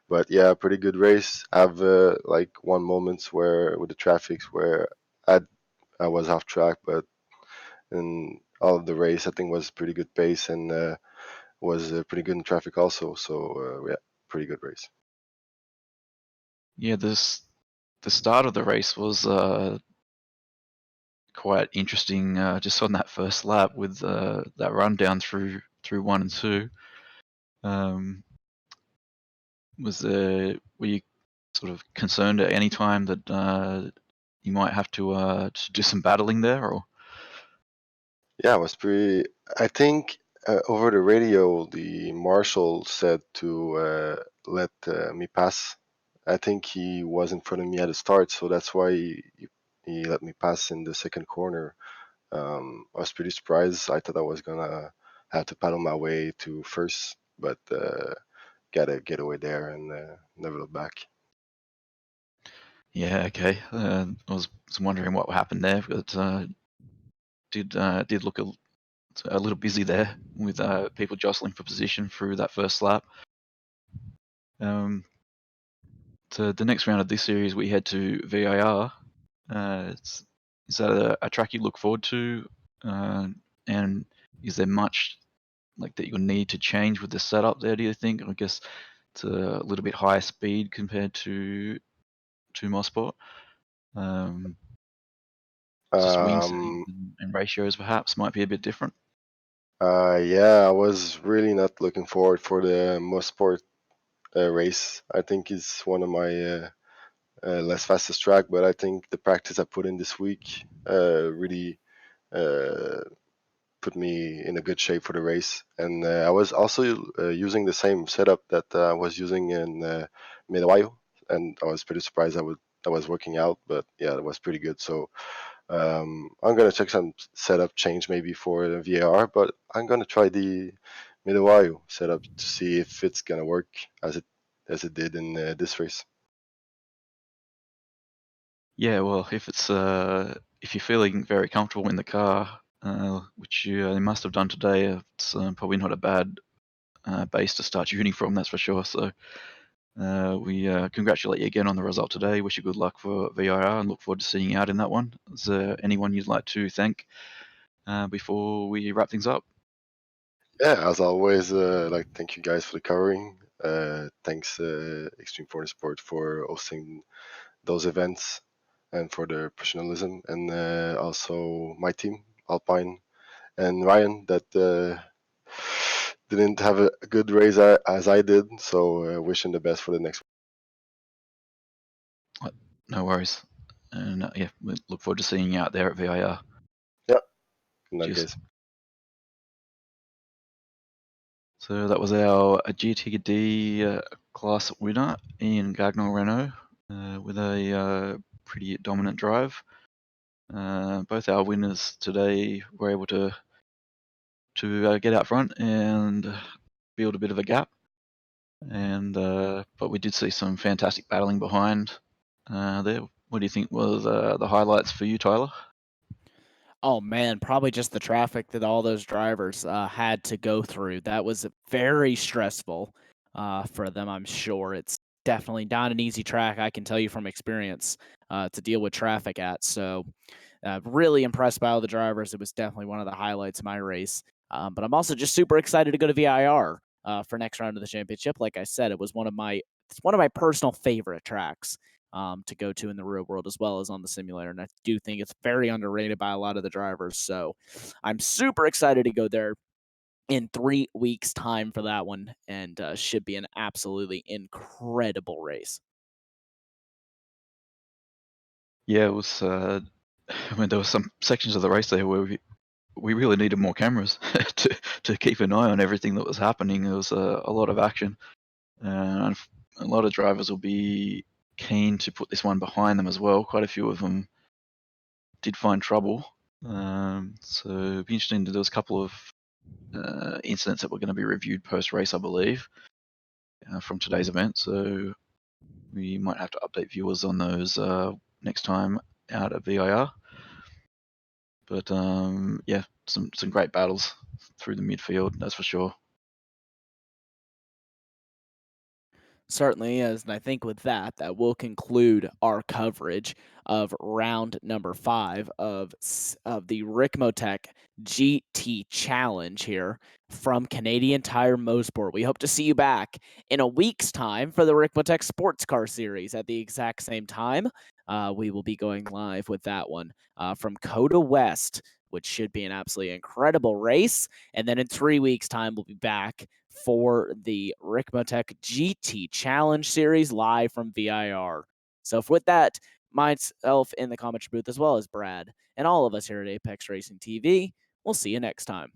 But yeah, pretty good race. I have like one moments where with the traffics where I was off track, but in all of the race, I think was pretty good pace and was pretty good in traffic also. So yeah, pretty good race. Yeah, the start of the race was quite interesting. Just on that first lap with that run down through 1 and 2. were you sort of concerned at any time that you might have to do some battling there, or? Yeah, it was pretty. I think over the radio, the marshal said to let me pass. I think he was in front of me at the start, so that's why he let me pass in the second corner. I was pretty surprised. I thought I was gonna have to paddle my way to first, but gotta get away there and never look back. Yeah, okay. I was wondering what happened there, but did look a little busy there with people jostling for position through that first lap. So the next round of this series, we head to VIR. Is that a track you look forward to? And is there much like that you'll need to change with the setup there? Do you think? I guess it's a little bit higher speed compared to Mosport. Just wing Um, settings and ratios perhaps might be a bit different. yeah, I was really not looking forward for the Mosport race. I think it's one of my less fastest track, but I think the practice I put in this week really uh, put me in a good shape for the race. And I was also using the same setup that I was using in Midwayo, and I was pretty surprised that was working out. But yeah, it was pretty good. So I'm gonna check some setup change maybe for the VAR, but I'm gonna try the Midwayo setup to see if it's gonna work as it did in this race. Yeah, well, if you're feeling very comfortable in the car, which you must have done today, it's probably not a bad base to start shooting from, that's for sure. So we congratulate you again on the result today. Wish you good luck for VIR and look forward to seeing you out in that one. Is there anyone you'd like to thank before we wrap things up? Yeah, as always, like thank you guys for the covering. Thanks Extreme Foreign Sport for hosting those events and for their professionalism, and also my team, Alpine and Ryan, that didn't have a good race as I did. So wishing the best for the next No worries. And yeah, we look forward to seeing you out there at VIR. one. Yeah, good night, Cheers. guys. So that was our GTD class winner, Ian Gagnon Renault, with a pretty dominant drive. Both our winners today were able to get out front and build a bit of a gap. And but we did see some fantastic battling behind there. What do you think was the highlights for you, Tyler? Oh man, probably just the traffic that all those drivers had to go through. That was very stressful for them, I'm sure. It's definitely not an easy track, I can tell you from experience, to deal with traffic at. So, really impressed by all the drivers. It was definitely one of the highlights of my race. But I'm also just super excited to go to VIR for next round of the championship. Like I said, it's one of my personal favorite tracks to go to in the real world as well as on the simulator. And I do think it's very underrated by a lot of the drivers. So I'm super excited to go there in 3 weeks' time for that one, and should be an absolutely incredible race. Yeah, it was. I mean, there were some sections of the race there where we really needed more cameras to keep an eye on everything that was happening. There was a lot of action, and a lot of drivers will be keen to put this one behind them as well. Quite a few of them did find trouble. So it'd be interesting. There was a couple of incidents that were going to be reviewed post race, I believe, from today's event. So we might have to update viewers on those next time out at VIR. But yeah, some great battles through the midfield, that's for sure. Certainly is, and I think with that, that will conclude our coverage of round number 5 of the Ricmotech GT Challenge here from Canadian Tire Mosport. We hope to see you back in a week's time for the Ricmotech Sports Car Series at the exact same time. We will be going live with that one from Coda West, which should be an absolutely incredible race. And then in 3 weeks' time, we'll be back for the Ricmotech GT Challenge Series live from VIR. So with that, myself in the commentary booth, as well as Brad and all of us here at Apex Racing TV, we'll see you next time.